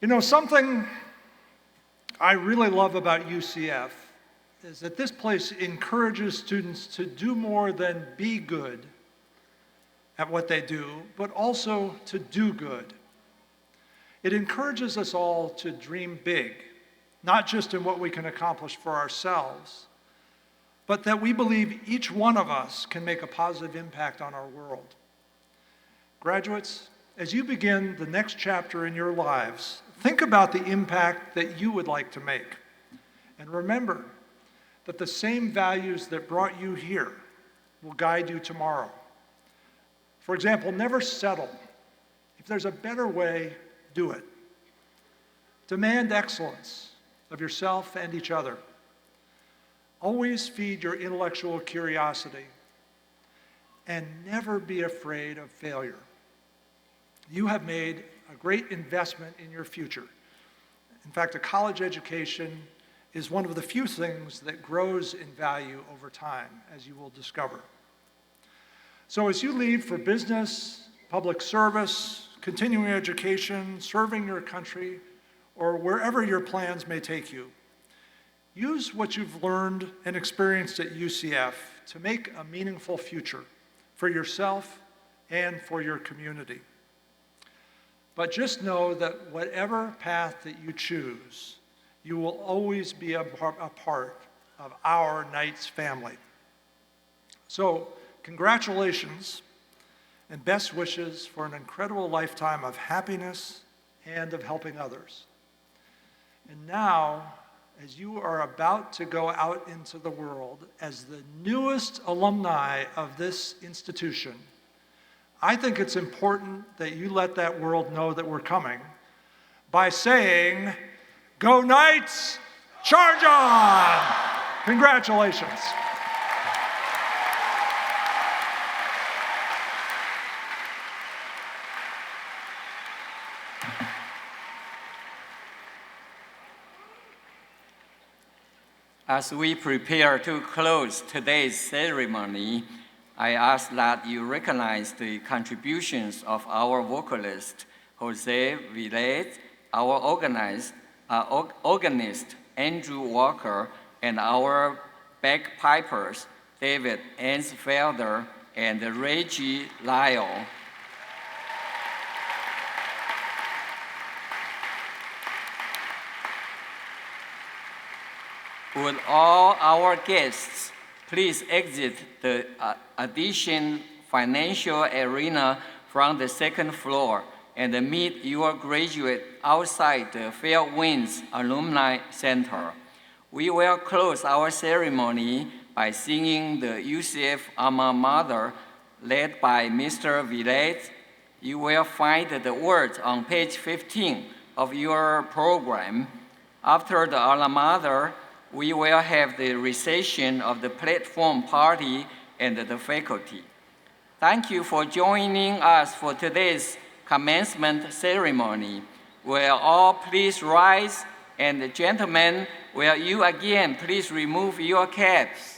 You know, something I really love about UCF is that this place encourages students to do more than be good at what they do, but also to do good. It encourages us all to dream big, not just in what we can accomplish for ourselves, but that we believe each one of us can make a positive impact on our world. Graduates, as you begin the next chapter in your lives, think about the impact that you would like to make. And remember that the same values that brought you here will guide you tomorrow. For example, never settle. If there's a better way, do it. Demand excellence of yourself and each other. Always feed your intellectual curiosity, and never be afraid of failure. You have made a great investment in your future. In fact, a college education is one of the few things that grows in value over time, as you will discover. So as you leave for business, public service, continuing education, serving your country, or wherever your plans may take you, use what you've learned and experienced at UCF to make a meaningful future for yourself and for your community. But just know that whatever path that you choose, you will always be a part of our Knights family. So, congratulations and best wishes for an incredible lifetime of happiness and of helping others. And now, as you are about to go out into the world as the newest alumni of this institution, I think it's important that you let that world know that we're coming by saying, "Go Knights, charge on!" Congratulations. As we prepare to close today's ceremony, I ask that you recognize the contributions of our vocalist, Jose Villet, our organist, Andrew Walker, and our bagpipers, David Ansfelder and Reggie Lyle. Would all our guests please exit the Addition Financial Arena from the second floor and meet your graduate outside the Fairwinds Alumni Center. We will close our ceremony by singing the UCF Alma Mater, led by Mr. Villet. You will find the words on page 15 of your program. After the Alma Mater, we will have the reception of the platform party and the faculty. Thank you for joining us for today's commencement ceremony. Will all please rise, and gentlemen, will you again please remove your caps?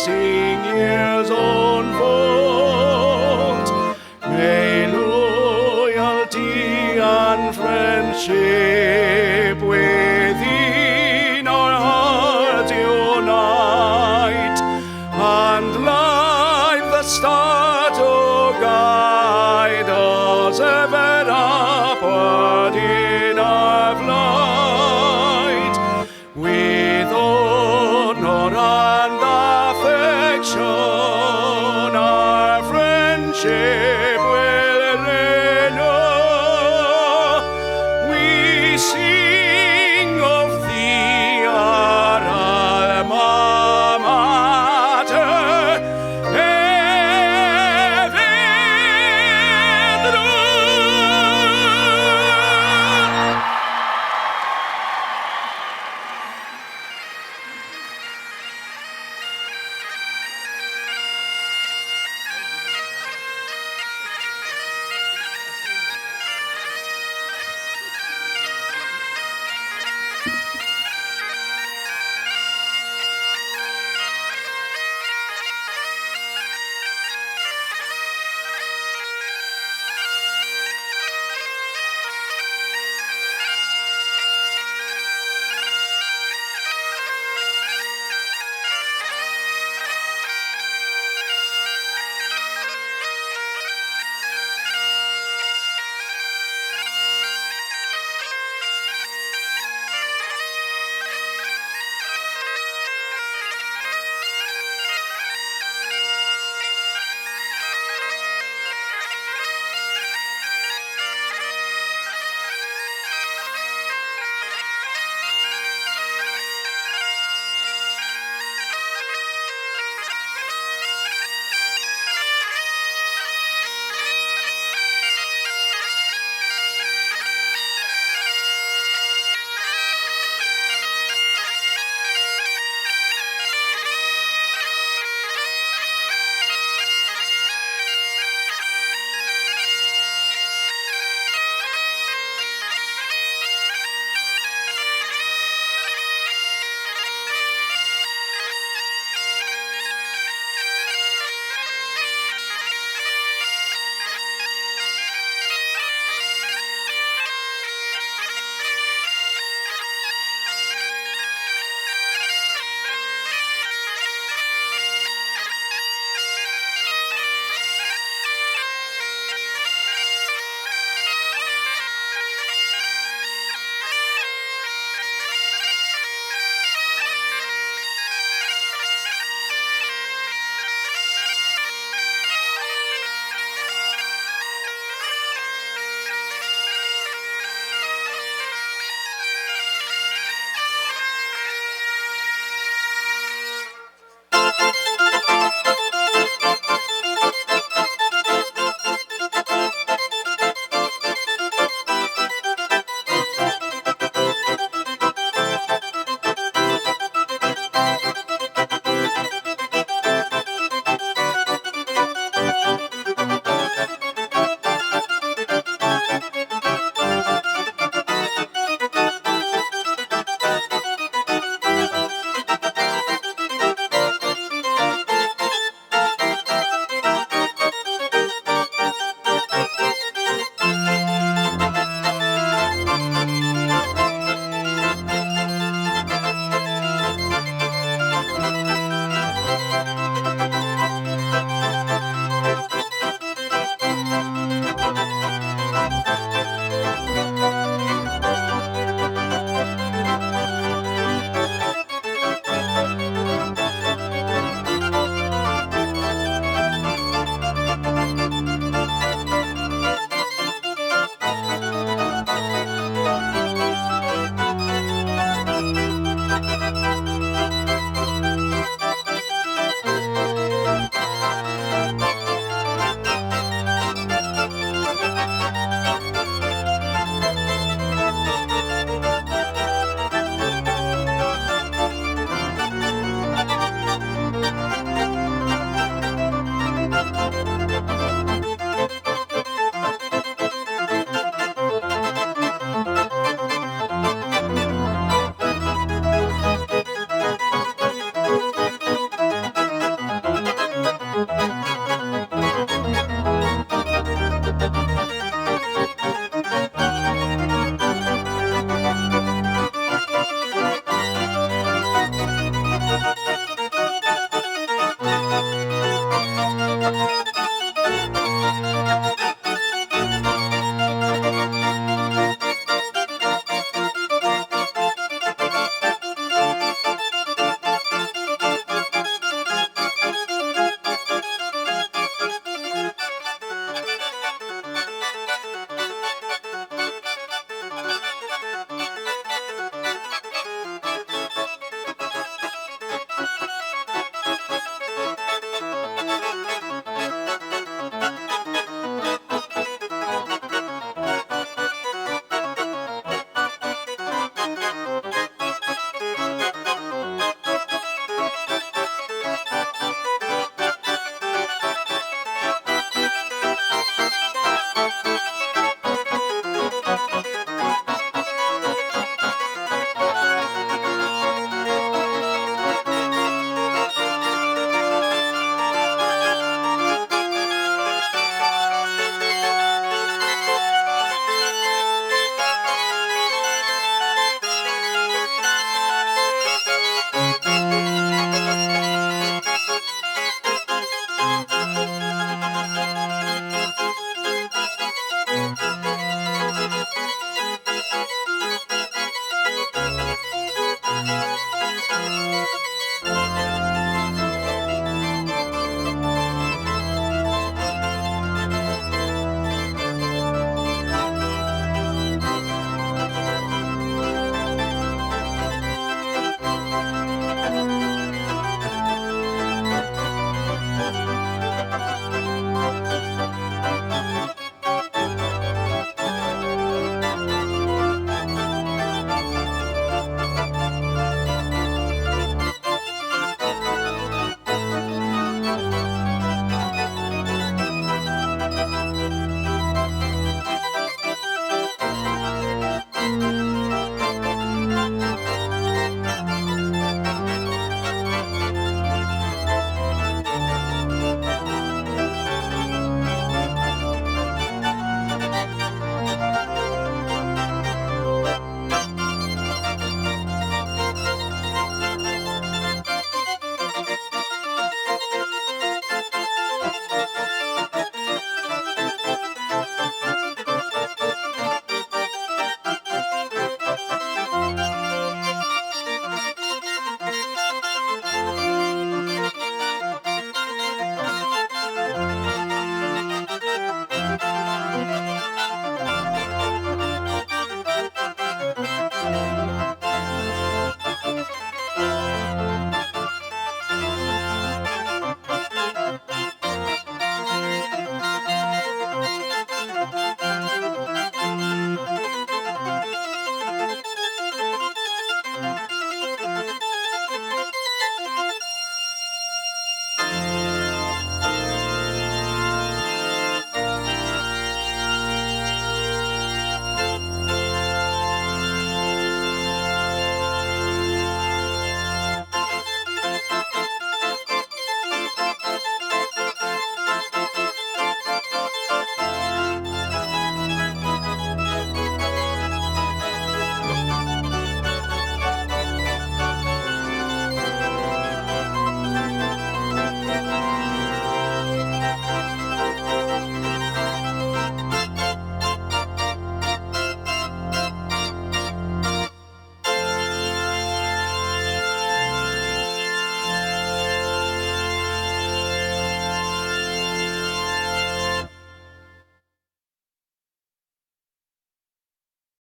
Years unfold, may loyalty and friendship